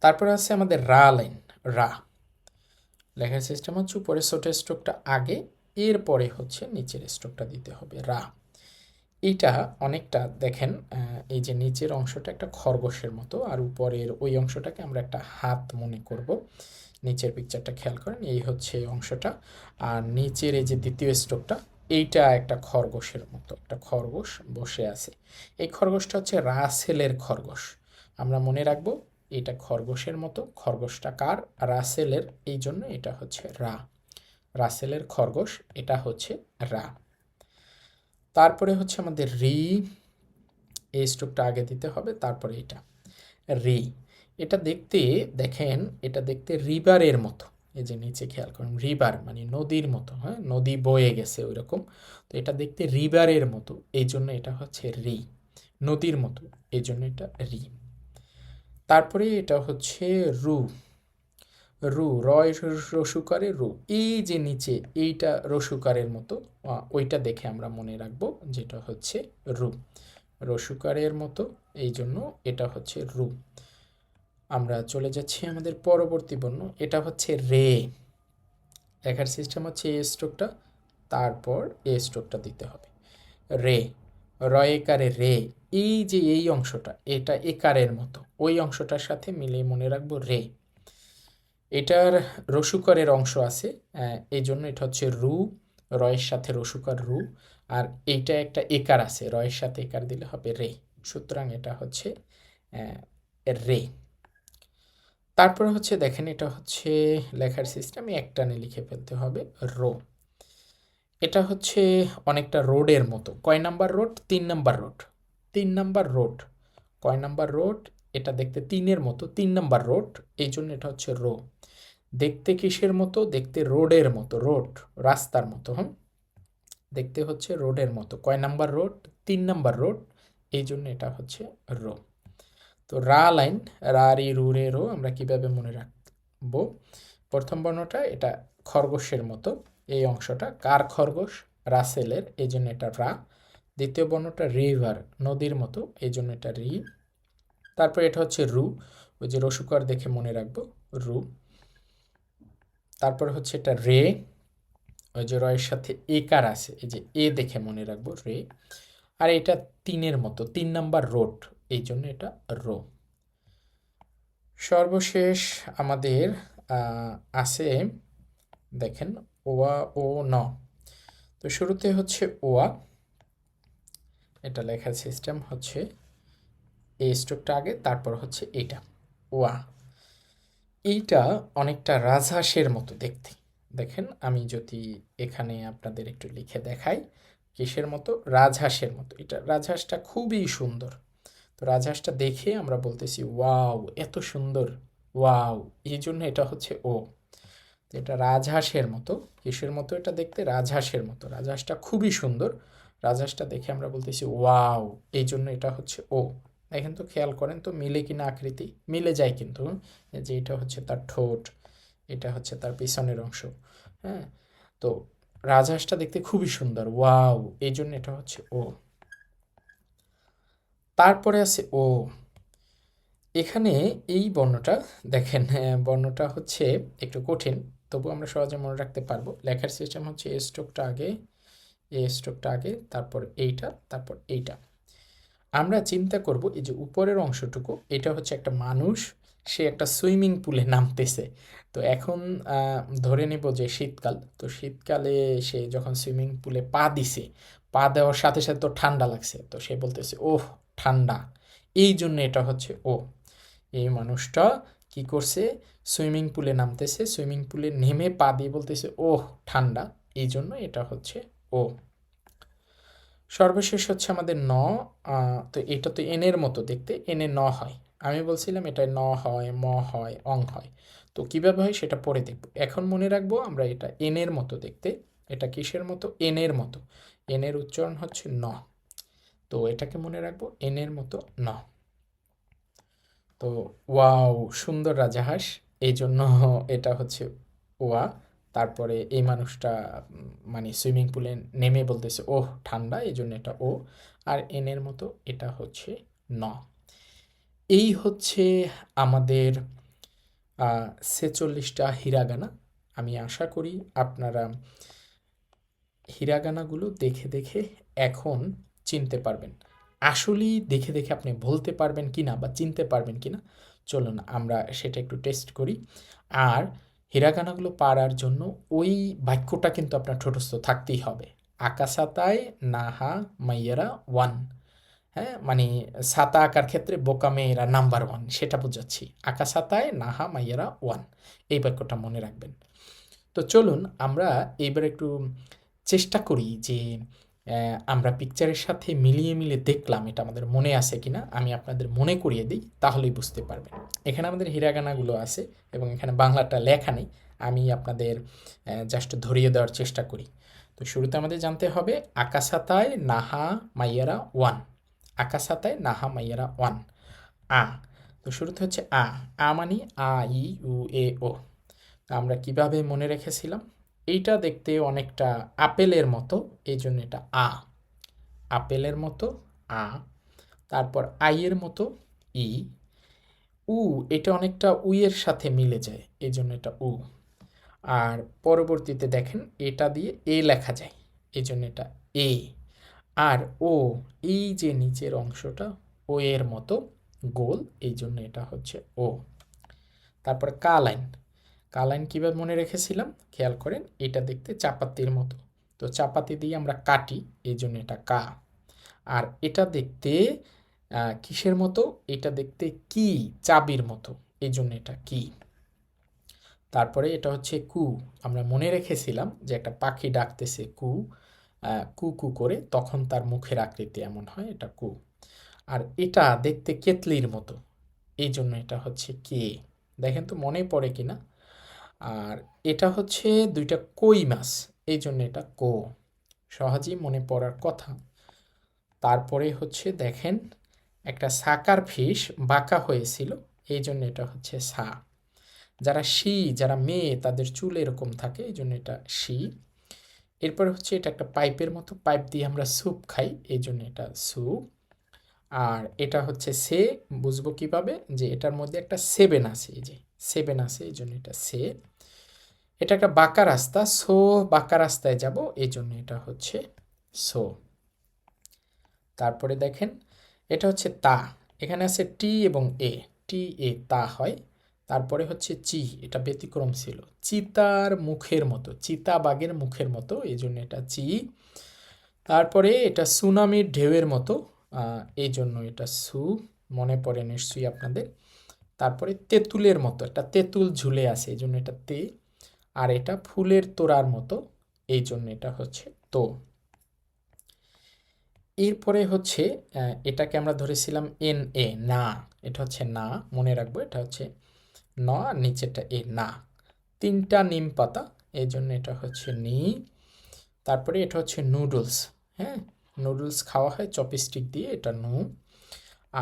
তারপরে আছে আমাদের রা লাইন, রা লেখার সিস্টেম হচ্ছে উপরের ছোট স্ট্রোকটা আগে, এরপরে হচ্ছে নিচের স্ট্রোকটা দিতে হবে রা। এটা অনেকটা দেখেন, এই যে নিচের অংশটা একটা খরগোশের মতো, আর উপরের ওই অংশটাকে আমরা একটা হাত মনে করব। নিচের পিকচারটা খেয়াল করেন, এই হচ্ছে এই অংশটা, আর নিচের এই যে দ্বিতীয় স্ট্রোকটা, এইটা একটা খরগোশের মতো, একটা খরগোশ বসে আছে। এই খরগোশটা হচ্ছে রাসেলের খরগোশ, আমরা মনে রাখবো এটা খরগোশের মতো, খরগোশটা কার, রাসেলের, এই জন্য এটা হচ্ছে রা, রাসেলের খরগোশ, এটা হচ্ছে রা। তারপরে হচ্ছে আমাদের রি, এই স্ট্রোকটা আগে দিতে হবে, তারপরে এটা রি। এটা দেখতে দেখেন, এটা দেখতে রিভারের মতো, এই যে নিচে খেয়াল করুন, রিভার মানে নদীর মতো, হ্যাঁ, নদী বয়ে গেছে ওই রকম। তো এটা দেখতে রিভারের মতো এই জন্য এটা হচ্ছে রি, নদীর মতো এই জন্য এটা রি। তারপরে এটা হচ্ছে রু, রু রয় রসুকারে রু, এই যে নিচে এইটা রসুকারের মতো, ওইটা দেখে আমরা মনে রাখবো যেটা হচ্ছে রু, রসুকারের মতো এই জন্য এটা হচ্ছে রু। আমরা চলে যাচ্ছি আমাদের পরবর্তী বর্ণ, এটা হচ্ছে রে। লেখার সিস্টেম হচ্ছে এ স্ট্রোকটা, তারপর এ স্ট্রোকটা দিতে হবে, রে, রয়েকারে রে, এই যে এই অংশটা এটা একারের মতো, ওই অংশটার সাথে মিলিয়ে মনে রাখবো রে। এটার রসুকরের অংশ আছে, এই জন্য এটা হচ্ছে রু, রয়ের সাথে রসুকর রু, আর এইটা একটা একার আছে, রয়ের সাথে একার দিলে হবে রে, সুতরাং এটা হচ্ছে রে। তারপরে হচ্ছে দেখেন, এটা হচ্ছে লেখার সিস্টেমে একটানে লিখে ফেলতে হবে রো। এটা হচ্ছে অনেকটা রোডের মতো, কয় number road, 3 number road, 3 number road, কয় নাম্বার রোড, এটা দেখতে 3-এর মতো, 3 নাম্বার রোড এই জন্য এটা হচ্ছে রো। দেখতে কিসের মতো, দেখতে রোডের মতো, রোড রাস্তার মতো, হ্যাঁ, দেখতে হচ্ছে রোডের মতো, কয় নাম্বার রোড, 3 নাম্বার রোড এই জন্য এটা হচ্ছে রো। তো রা লাইন, রা রি রু রে রো আমরা কিভাবে মনে রাখবো, প্রথম বর্ণটা এটা খরগোশের মতো, এই অংশটা কার খরগোশ, রাসেলের, এই জন্য এটা রা। দ্বিতীয় বর্ণটা রিভার নদীর মতো এই জন্য এটা রি। তারপর এটা হচ্ছে রু, ওই যে রসুকর দেখে মনে রাখবো রু। তারপর হচ্ছে এটা রে, ওই যে রয়ের সাথে একার আছে, এই যে এ দেখে মনে রাখবো রে। আর এটা 3-এর মতো, 3 নাম্বার রোড এই জন্য এটা রো। সর্বশেষ আমাদের আছে দেখেন ওয়া ও ন। তো শুরুতে হচ্ছে ওয়া, এটা লেখার সিস্টেম হচ্ছে এই স্ট্রোকটা আগে, তারপর হচ্ছে এটা ওয়া। এইটা অনেকটা রাজহাঁসের মতো দেখতে, দেখেন আমি যদি এখানে আপনাদের একটু লিখে দেখাই, কিসের মতো, রাজহাঁসের মতো, এটা রাজহাঁসটা খুবই সুন্দর। তো রাজহাঁসটা দেখে আমরা বলতেছি ওয়াও এত সুন্দর, ওয়াও, এই জন্য এটা হচ্ছে ও। তো এটা রাজহাঁসের মতো, কিসের মতো, এটা দেখতে রাজহাঁসের মতো, রাজহাঁসটা খুবই সুন্দর, রাজহাঁসটা দেখে আমরা বলতেছি ওয়াও, এই জন্য এটা হচ্ছে ও। দেখেন তো খেয়াল করেন তো মিলে কিনা আকৃতি, মিলে যায় কিন্তু, যে এটা হচ্ছে তার ঠোঁট, এটা হচ্ছে তার পিছনের অংশ, হ্যাঁ। তো রাজহাঁসটা দেখতে খুবই সুন্দর, ওয়াও, এই জন্য এটা হচ্ছে ও। তারপরে আছে ও, এখানে এই বর্ণটা দেখেন, বর্ণটা হচ্ছে একটু কঠিন, তবু আমরা সহজে মনে রাখতে পারবো। লেখার সিস্টেম হচ্ছে এ স্ট্রোকটা আগে, এ স্ট্রোকটা আগে, তারপর এইটা, তারপর এইটা। আমরা চিন্তা করব এই যে উপরের অংশটুকু, এটা হচ্ছে একটা মানুষ, সে একটা সুইমিং পুলে নামতেছে। তো এখন ধরে নেব যে শীতকাল, তো শীতকালে সে যখন সুইমিং পুলে পা দিছে, পা দেওয়ার সাথে সাথে তো ঠান্ডা লাগছে, তো সে বলতেছে ওহ ঠান্ডা, এই জন্য এটা হচ্ছে ও। এই মানুষটা কি করছে, সুইমিং পুলে নামতেছে, সুইমিং পুলে নেমে পা দিয়ে বলতেছে ওহ ঠান্ডা, এই জন্য এটা হচ্ছে ও। সর্বশেষ হচ্ছে আমাদের ন। তো এটা তো এনের মতো দেখতে, এনে ন হয়। আমি বলছিলাম এটা ন হয়, ম হয়, অং হয়। তো কিভাবে হয় সেটা পরে দেখব। এখন মনে রাখবো আমরা এটা এনের মতো দেখতে। এটা কিসের মতো? এনের মতো। এনের উচ্চারণ হচ্ছে ন। তো এটাকে মনে রাখবো এনের মতো ন। তো ওয়াও সুন্দর রাজাহাঁস, এই জন্য এটা হচ্ছে ওয়া। তারপরে এই মানুষটা মানে সুইমিং পুলে নেমে বলতেছে ওহ ঠান্ডা, এই জন্য এটা ও। আর এনের মতো এটা হচ্ছে ন। এই হচ্ছে আমাদের 46টা হিরাগানা। আমি আশা করি আপনারা হিরাগানাগুলো দেখে দেখে এখন চিনতে পারবেন। আসলেই দেখে দেখে আপনি বলতে পারবেন কি না বা চিনতে পারবেন কি না, চলুন আমরা সেটা একটু টেস্ট করি। আর হিরাগানাগুলো পারার জন্য ওই বাক্যটা কিন্তু আপনার ঠোঁটস্থ থাকতেই হবে। আকাশাতায় নাহা মাইয়ারা ওয়ান। হ্যাঁ, মানে ছাতা আঁকার ক্ষেত্রে বোকা মেয়েরা নাম্বার ওয়ান, সেটা বোঝাচ্ছি। আকাশাতায় নাহা মাইয়ারা ওয়ান, এই বাক্যটা মনে রাখবেন। তো চলুন আমরা এইবার একটু চেষ্টা করি যে আমরা পিকচারের সাথে মিলিয়ে দেখলাম এটা আমাদের মনে আছে কিনা। আমি আপনাদের মনে করিয়ে দিই, তাহলেই বুঝতে পারবেন। এখানে আমাদের হিরাগানাগুলো আছে এবং এখানে বাংলাটা লেখা নেই, আমি আপনাদের জাস্ট ধরিয়ে দেওয়ার চেষ্টা করি। তো শুরুতে আমাদের জানতে হবে আকাশাতায় নাহা মাইয়ারা ওয়ান। আকাশাতায় নাহা মাইয়ারা ওয়ান, আ। তো শুরুতে হচ্ছে আ মানে আ ই উ এ ও। আমরা কিভাবে মনে রেখেছিলাম? এইটা দেখতে অনেকটা আপেলের মতো, এই জন্য এটা আ। আপেলের মতো আ। তারপর আইয়ের মতো ই। উ, এটা অনেকটা উইয়ের সাথে মিলে যায়, এই জন্য এটা উ। আর পরবর্তীতে দেখেন এটা দিয়ে এ লেখা যায়, এই জন্য এটা এ। আর ও, এই যে নিচের অংশটা ও এর মতো গোল, এই জন্য এটা হচ্ছে ও। তারপর কা লাইন। কা লাইন কীভাবে মনে রেখেছিলাম খেয়াল করেন, এটা দেখতে চাপাতির মতো, তো চাপাতি দিয়ে আমরা কাটি, এই জন্য এটা কা। আর এটা দেখতে কিসের মতো? এটা দেখতে কি, চাবির মতো, এই জন্য এটা কি। তারপরে এটা হচ্ছে কু। আমরা মনে রেখেছিলাম যে একটা পাখি ডাকতেছে কু, কু কু করে, তখন তার মুখের আকৃতি এমন হয়, এটা কু। আর এটা দেখতে কেতলির মতো, এই জন্য এটা হচ্ছে কে। দেখেন তো মনে পড়ে কিনা। আর এটা হচ্ছে দুইটা কই মাছ, এই জন্য এটা কো। সহজেই মনে পড়ার কথা। তারপরে হচ্ছে দেখেন একটা সাকার ফিশ বাঁকা হয়েছিল, এই জন্য এটা হচ্ছে সা। যারা শি, যারা মেয়ে তাদের চুল এরকম থাকে, এই জন্য এটা শি। এরপরে হচ্ছে এটা একটা পাইপের মতো, পাইপ দিয়ে আমরা স্যুপ খাই, এই জন্য এটা স্যুপ। আর এটা হচ্ছে সে, বুঝবো কিভাবে? যে এটার মধ্যে একটা সেভেন আছে, এই যে সেভেন আছে, এই জন্য এটা সে। এটা একটা বাঁকা রাস্তা, সো বাঁকা রাস্তায় যাব, এই জন্য এটা হচ্ছে সো। তারপরে দেখেন এটা হচ্ছে তা। এখানে আছে টি এবং এ, টি এ তা হয়। তারপরে হচ্ছে চি, এটা ব্যতিক্রম ছিল, চিতার মুখের মতো, চিতা বাঘের মুখের মতো, এই জন্য এটা চি। তারপরে এটা সুনামির ঢেউয়ের মতো, এই জন্য এটা সু। মনে পড়ে নিশ্চয়ই আপনাদের। তারপরে তেঁতুলের মতো, একটা তেঁতুল ঝুলে আছে, এই জন্য এটা তে। আর এটা ফুলের তোড়ার মতো, এই জন্য এটা হচ্ছে তো। এরপরে হচ্ছে এটাকে আমরা ধরেছিলাম এন এ, না। এটা হচ্ছে না, মনে রাখবো এটা হচ্ছে ন, আর নিচেরটা এ, না। তিনটা নিম পাতা, এই জন্য এটা হচ্ছে নি। তারপরে এটা হচ্ছে নুডলস। হ্যাঁ, নুডলস খাওয়া হয় চপস্টিক দিয়ে, এটা নু।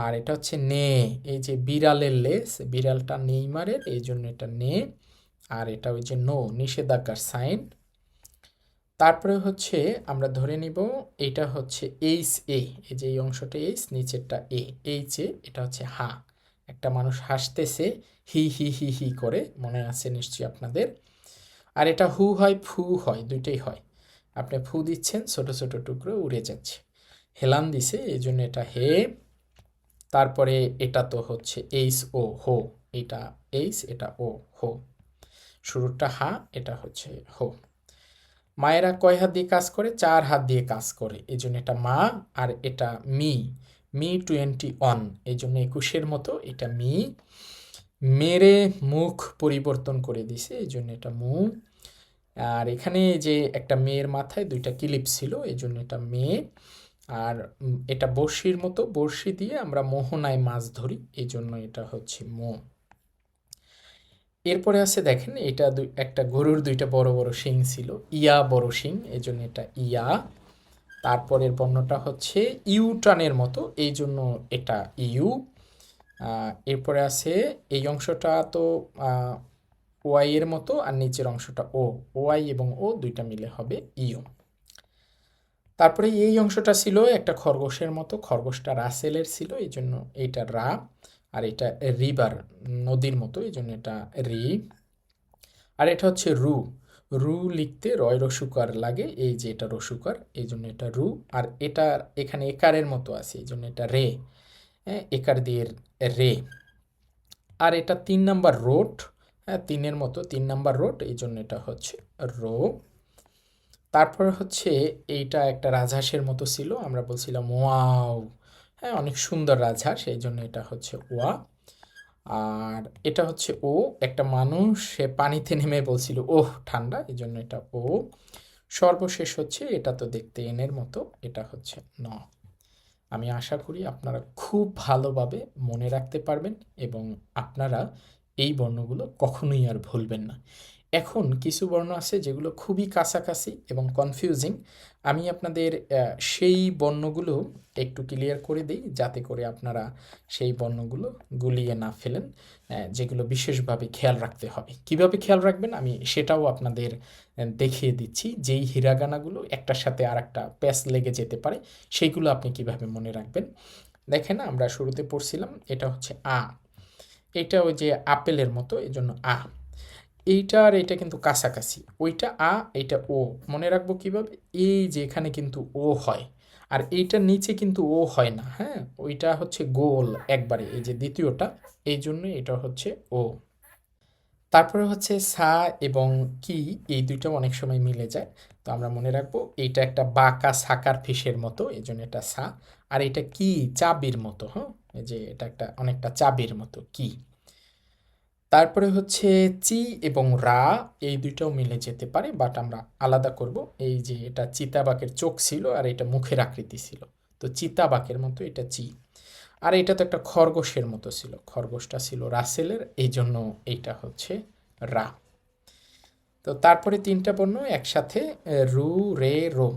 আর এটা হচ্ছে নে, এই যে বিড়ালের লেস, বিড়ালটা নেইমারের, এই জন্য এটা নে। আর এটা ওই যে নো, নিষেধাজ্ঞার সাইন। তারপরে হচ্ছে আমরা ধরে নিব এটা হচ্ছে এইচ এ, এই যে এই অংশটা এইচ, নিচেরটা এ, এইচ এ, এটা হচ্ছে হা। একটা মানুষ হাসতেছে হি হি হি হি করে, মনে আছে নিশ্চয়ই আপনাদের। আর এটা হু হয় ফু হয়, দুইটাই হয়। আপনি ফু দিচ্ছেন, ছোট ছোট টুকরো উড়ে যাচ্ছে। হেলান দিছে, এই জন্য এটা হে। তারপরে এটা তো হচ্ছে এইচ ও, হো। এটা এইচ, এটা ও, হো। শুরুটা হা, এটা হচ্ছে হো। মায়েরা কয় হাত দিয়ে কাজ করে? 4 হাত দিয়ে কাজ করে, এই জন্য এটা মা। আর এটা মি, মি 21, এই জন্য 21-এর মতো এটা মি। মেরে মুখ পরিবর্তন করে দিছে, এই জন্য এটা মু। আর এখানে যে একটা মেয়ের মাথায় 2টা ক্লিপ ছিল, এই জন্য এটা মেয়ে। আর এটা বড়শির মতো, বড়শি দিয়ে আমরা মোহনায় মাছ ধরি, এই জন্য এটা হচ্ছে মো। এরপরে আছে দেখেন, এটা একটা গরুর 2টা বড় বড় শিং ছিল, ইয়া বড় শিং, এই জন্য এটা ইয়া। তারপরের বর্ণটা হচ্ছে ইউ টানের মতো, এই জন্য এটা ইউ। এরপরে আছে এই অংশটা তো ওয়াই এর মতো, আর নিচের অংশটা ও, ওয়াই এবং ও 2টা মিলে হবে ইউ। তারপরে এই অংশটা ছিল একটা খরগোশের মতো, খরগোশটা রাসেলের ছিল, এই জন্য এইটা রা। আর এটা রিভার, নদীর মতো, এই জন্য এটা রি। আর এটা হচ্ছে রু, রু লিখতে রয় রসুকার লাগে, এই যে এটা রসুকার, এই জন্য এটা রু। আর এটা এখানে একারের মতো আছে, এই জন্য এটা রে, হ্যাঁ, একার দিয়ে রে। আর এটা 3 নাম্বার রোড, হ্যাঁ, 3-এর মতো 3 নাম্বার রোড, এই জন্য এটা হচ্ছে রো। তারপর হচ্ছে এইটা একটা রাজহাঁসের মতো ছিল, আমরা বলছিলাম ওয়াও, হ্যাঁ, অনেক সুন্দর রাজহাঁস, এই জন্য এটা হচ্ছে ওয়া। আর এটা হচ্ছে ও, একটা মানুষ সে পানিতে নেমে বলছিল ওহ ঠান্ডা, এই জন্য এটা ও। সর্বশেষ হচ্ছে এটা তো দেখতে এনের মতো, এটা হচ্ছে ন। আমি আশা করি আপনারা খুব ভালোভাবে মনে রাখতে পারবেন এবং আপনারা এই বর্ণগুলো কখনোই আর ভুলবেন না। এখন কিছু বর্ণ আছে যেগুলো খুবই কাছাকাছি এবং কনফিউজিং, আমি আপনাদের সেই বর্ণগুলো একটু ক্লিয়ার করে দিই, যাতে করে আপনারা সেই বর্ণগুলো গুলিয়ে না ফেলেন, যেগুলো বিশেষভাবে খেয়াল রাখতে হবে। কিভাবে খেয়াল রাখবেন আমি সেটাও আপনাদের দেখিয়ে দিচ্ছি। যেই হিরাগানাগুলো একটার সাথে আর একটা প্যাচ লেগে যেতে পারে, সেইগুলো আপনি কিভাবে মনে রাখবেন। দেখেন আমরা শুরুতে পড়ছিলাম, এটা হচ্ছে আ, এটা ওই যে আপেলের মতো, এই জন্য আ। এইটা আর এটা কিন্তু কাছাকাছি, ওইটা আ, এইটা ও। মনে রাখবো কিভাবে? এই যে এখানে কিন্তু ও হয়, আর এইটার নিচে কিন্তু ও হয় না, হ্যাঁ, ওইটা হচ্ছে গোল একবারে, এই যে দ্বিতীয়টা, এই জন্য এটা হচ্ছে ও। তারপরে হচ্ছে সা এবং কি, এই দুইটাও অনেক সময় মিলে যায়, তো আমরা মনে রাখবো এইটা একটা বাঁকা সাকার ফিশের মতো, এই জন্য এটা সা। আর এটা কি, চাবির মতো, হ্যাঁ, এই যে এটা একটা অনেকটা চাবির মতো কি। তারপরে হচ্ছে চি এবং রা, এই দুইটাও মিলে যেতে পারে, বাট আমরা আলাদা করব। এই যে এটা চিতাবাঘের চোখ ছিল আর এটা মুখের আকৃতি ছিল, তো চিতাবাঘের মতো এটা চি। আর এটা তো একটা খরগোশের মতো ছিল, খরগোশটা ছিল রাসেলের, এই জন্য এইটা হচ্ছে রা। তো তারপরে 3টা বর্ণ একসাথে, রু রে রো।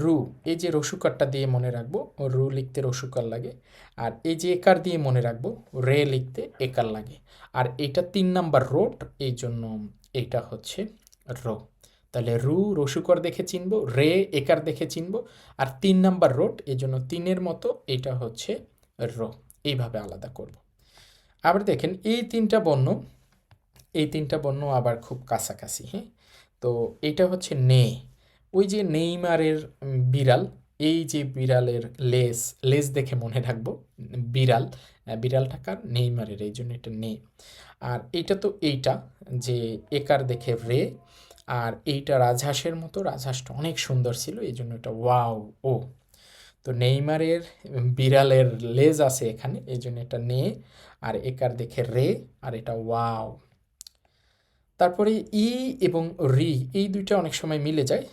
রু, এই যে রসুকারটা দিয়ে মনে রাখবো, রু লিখতে রসুকার লাগে। আর এই যে একার দিয়ে মনে রাখবো, রে লিখতে একার লাগে। আর এইটা 3 নাম্বার রোড, এই জন্য এইটা হচ্ছে রো। তাহলে রু রসুকর দেখে চিনবো, রে একার দেখে চিনবো, আর 3 নাম্বার রোড, এই জন্য 3-এর মতো, এইটা হচ্ছে রো। এইভাবে আলাদা করব। আবার দেখেন এই তিনটা বর্ণ আবার খুব কাছাকাছি, হ্যাঁ। তো এইটা হচ্ছে নে, ওই যে নেইমারের বিড়াল, এই যে বিড়ালের লেজ, লেজ দেখে মনে রাখবো বিড়াল, বিড়ালটা কার? নেইমারের, এই জন্য এটা নে। আর এইটা তো এইটা যে একার দেখে রে। আর এইটা রাজহাঁসের মতো, রাজহাঁসটা অনেক সুন্দর ছিল, এই জন্য এটা ওয়াও ও। তো নেইমারের বিড়ালের লেজ আছে এখানে, এই জন্য এটা নে। আর একার দেখে রে, আর এটা ওয়াও। তারপরে ই এবং রি, এই দুইটা অনেক সময় মিলে যায়।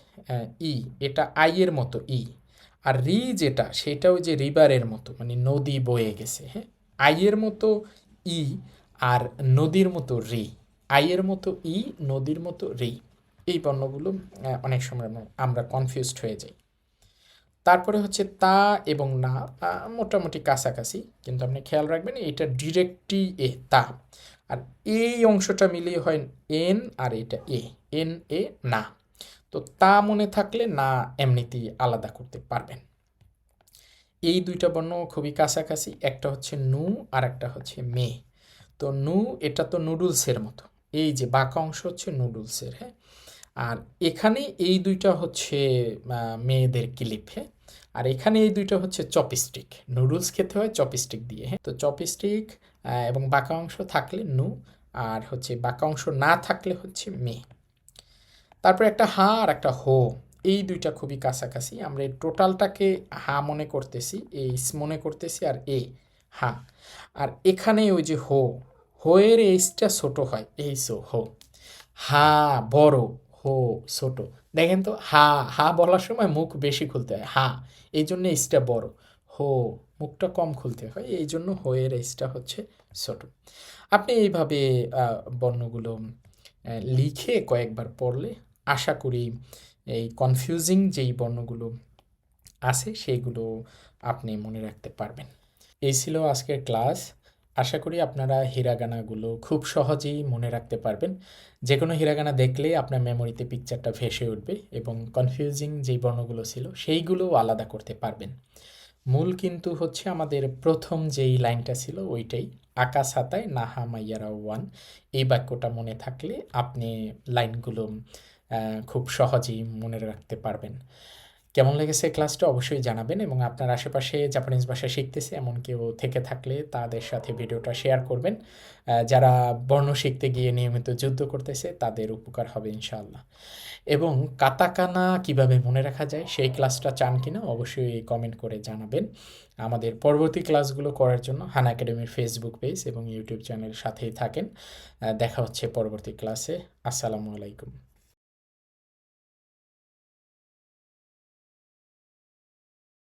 ই, এটা আইয়ের মতো ই। আর রি যেটা, সেটাও যে রিভারের মতো, মানে নদী বয়ে গেছে, হ্যাঁ। আইয়ের মতো ই, আর নদীর মতো রি। আইয়ের মতো ই, নদীর মতো রি। এই বর্ণগুলো অনেক সময় আমরা কনফিউজড হয়ে যাই। তারপরে হচ্ছে তা এবং না, মোটামুটি কাছাকাছি, কিন্তু আপনি খেয়াল রাখবেন এটা ডিরেক্টলি এ, তা। আর এই অংশটা মিলিয়ে হয় এন, আর এটা এ, এন এ না। তো তা মনে থাকলে না এমনিতেই আলাদা করতে পারবেন। এই দুইটা বর্ণ খুবই কাছাকাছি, একটা হচ্ছে নু আর একটা হচ্ছে মে। তো নু, এটা তো নুডলসের মতো, এই যে বাঁকা অংশ হচ্ছে নুডলসের, হ্যাঁ। আর এখানে এই দুইটা হচ্ছে মেয়েদের ক্লিপ, হ্যাঁ। আর এখানে এই দুইটা হচ্ছে চপস্টিক, নুডলস খেতে হয় চপস্টিক দিয়ে, হ্যাঁ। তো চপস্টিক এবং বাঁকা অংশ থাকলে নু, আর হচ্ছে বাঁকা অংশ না থাকলে হচ্ছে মে। তারপরে একটা হা আর একটা হো, এই দুইটা খুবই কাছাকাছি। আমরা এই টোটালটাকে হা মনে করতেছি, এইস মনে করতেছি, আর হা। আর এখানে ওই যে হো, হো এর এইসটা ছোট হয়, এইসো হো। হা বড়, হো ছোট। দেখেন তো, হা হা বলার সময় মুখ বেশি খুলতে হয়, হা এই জন্য এইসটা বড়, হো মুখটা কম খুলতে হয়, এই জন্য হো এর এইসটা হচ্ছে ছোট। আপনি এইভাবে বর্ণগুলো লিখে কয়েকবার পড়লে আশা করি এই কনফিউজিং যেই বর্ণগুলো আছে সেইগুলো আপনি মনে রাখতে পারবেন। এই ছিল আজকের ক্লাস। আশা করি আপনারা হিরাগানাগুলো খুব সহজেই মনে রাখতে পারবেন। যে কোনো হিরাগানা দেখলে আপনার মেমোরিতে পিকচারটা ভেসে উঠবে এবং কনফিউজিং যেই বর্ণগুলো ছিল সেইগুলোও আলাদা করতে পারবেন। মূল কিন্তু হচ্ছে আমাদের প্রথম যেই লাইনটা ছিল ওইটাই, আকাশ হাতায় নাহা মাইয়ারা ওয়ান। এই বাক্যটা মনে থাকলে আপনি লাইনগুলো খুব সহজেই মনে রাখতে পারবেন। কেমন লেগেছে ক্লাসটা অবশ্যই জানাবেন, এবং আপনার আশেপাশে জাপানিজ ভাষা শিখতেছে এমন কেউ থেকে থাকলে তাদের সাথে ভিডিওটা শেয়ার করবেন। যারা বর্ণ শিখতে গিয়ে নিয়মিত যুদ্ধ করতেছে তাদের উপকার হবে ইনশাআল্লাহ। এবং কাতাকানা কিভাবে মনে রাখা যায় সেই ক্লাসটা চান কিনা অবশ্যই কমেন্ট করে জানাবেন। আমাদের পরবর্তী ক্লাসগুলো করার জন্য হান একাডেমির ফেসবুক পেজ এবং ইউটিউব চ্যানেল সাথেই থাকেন। দেখা হচ্ছে পরবর্তী ক্লাসে। আসসালামু আলাইকুম।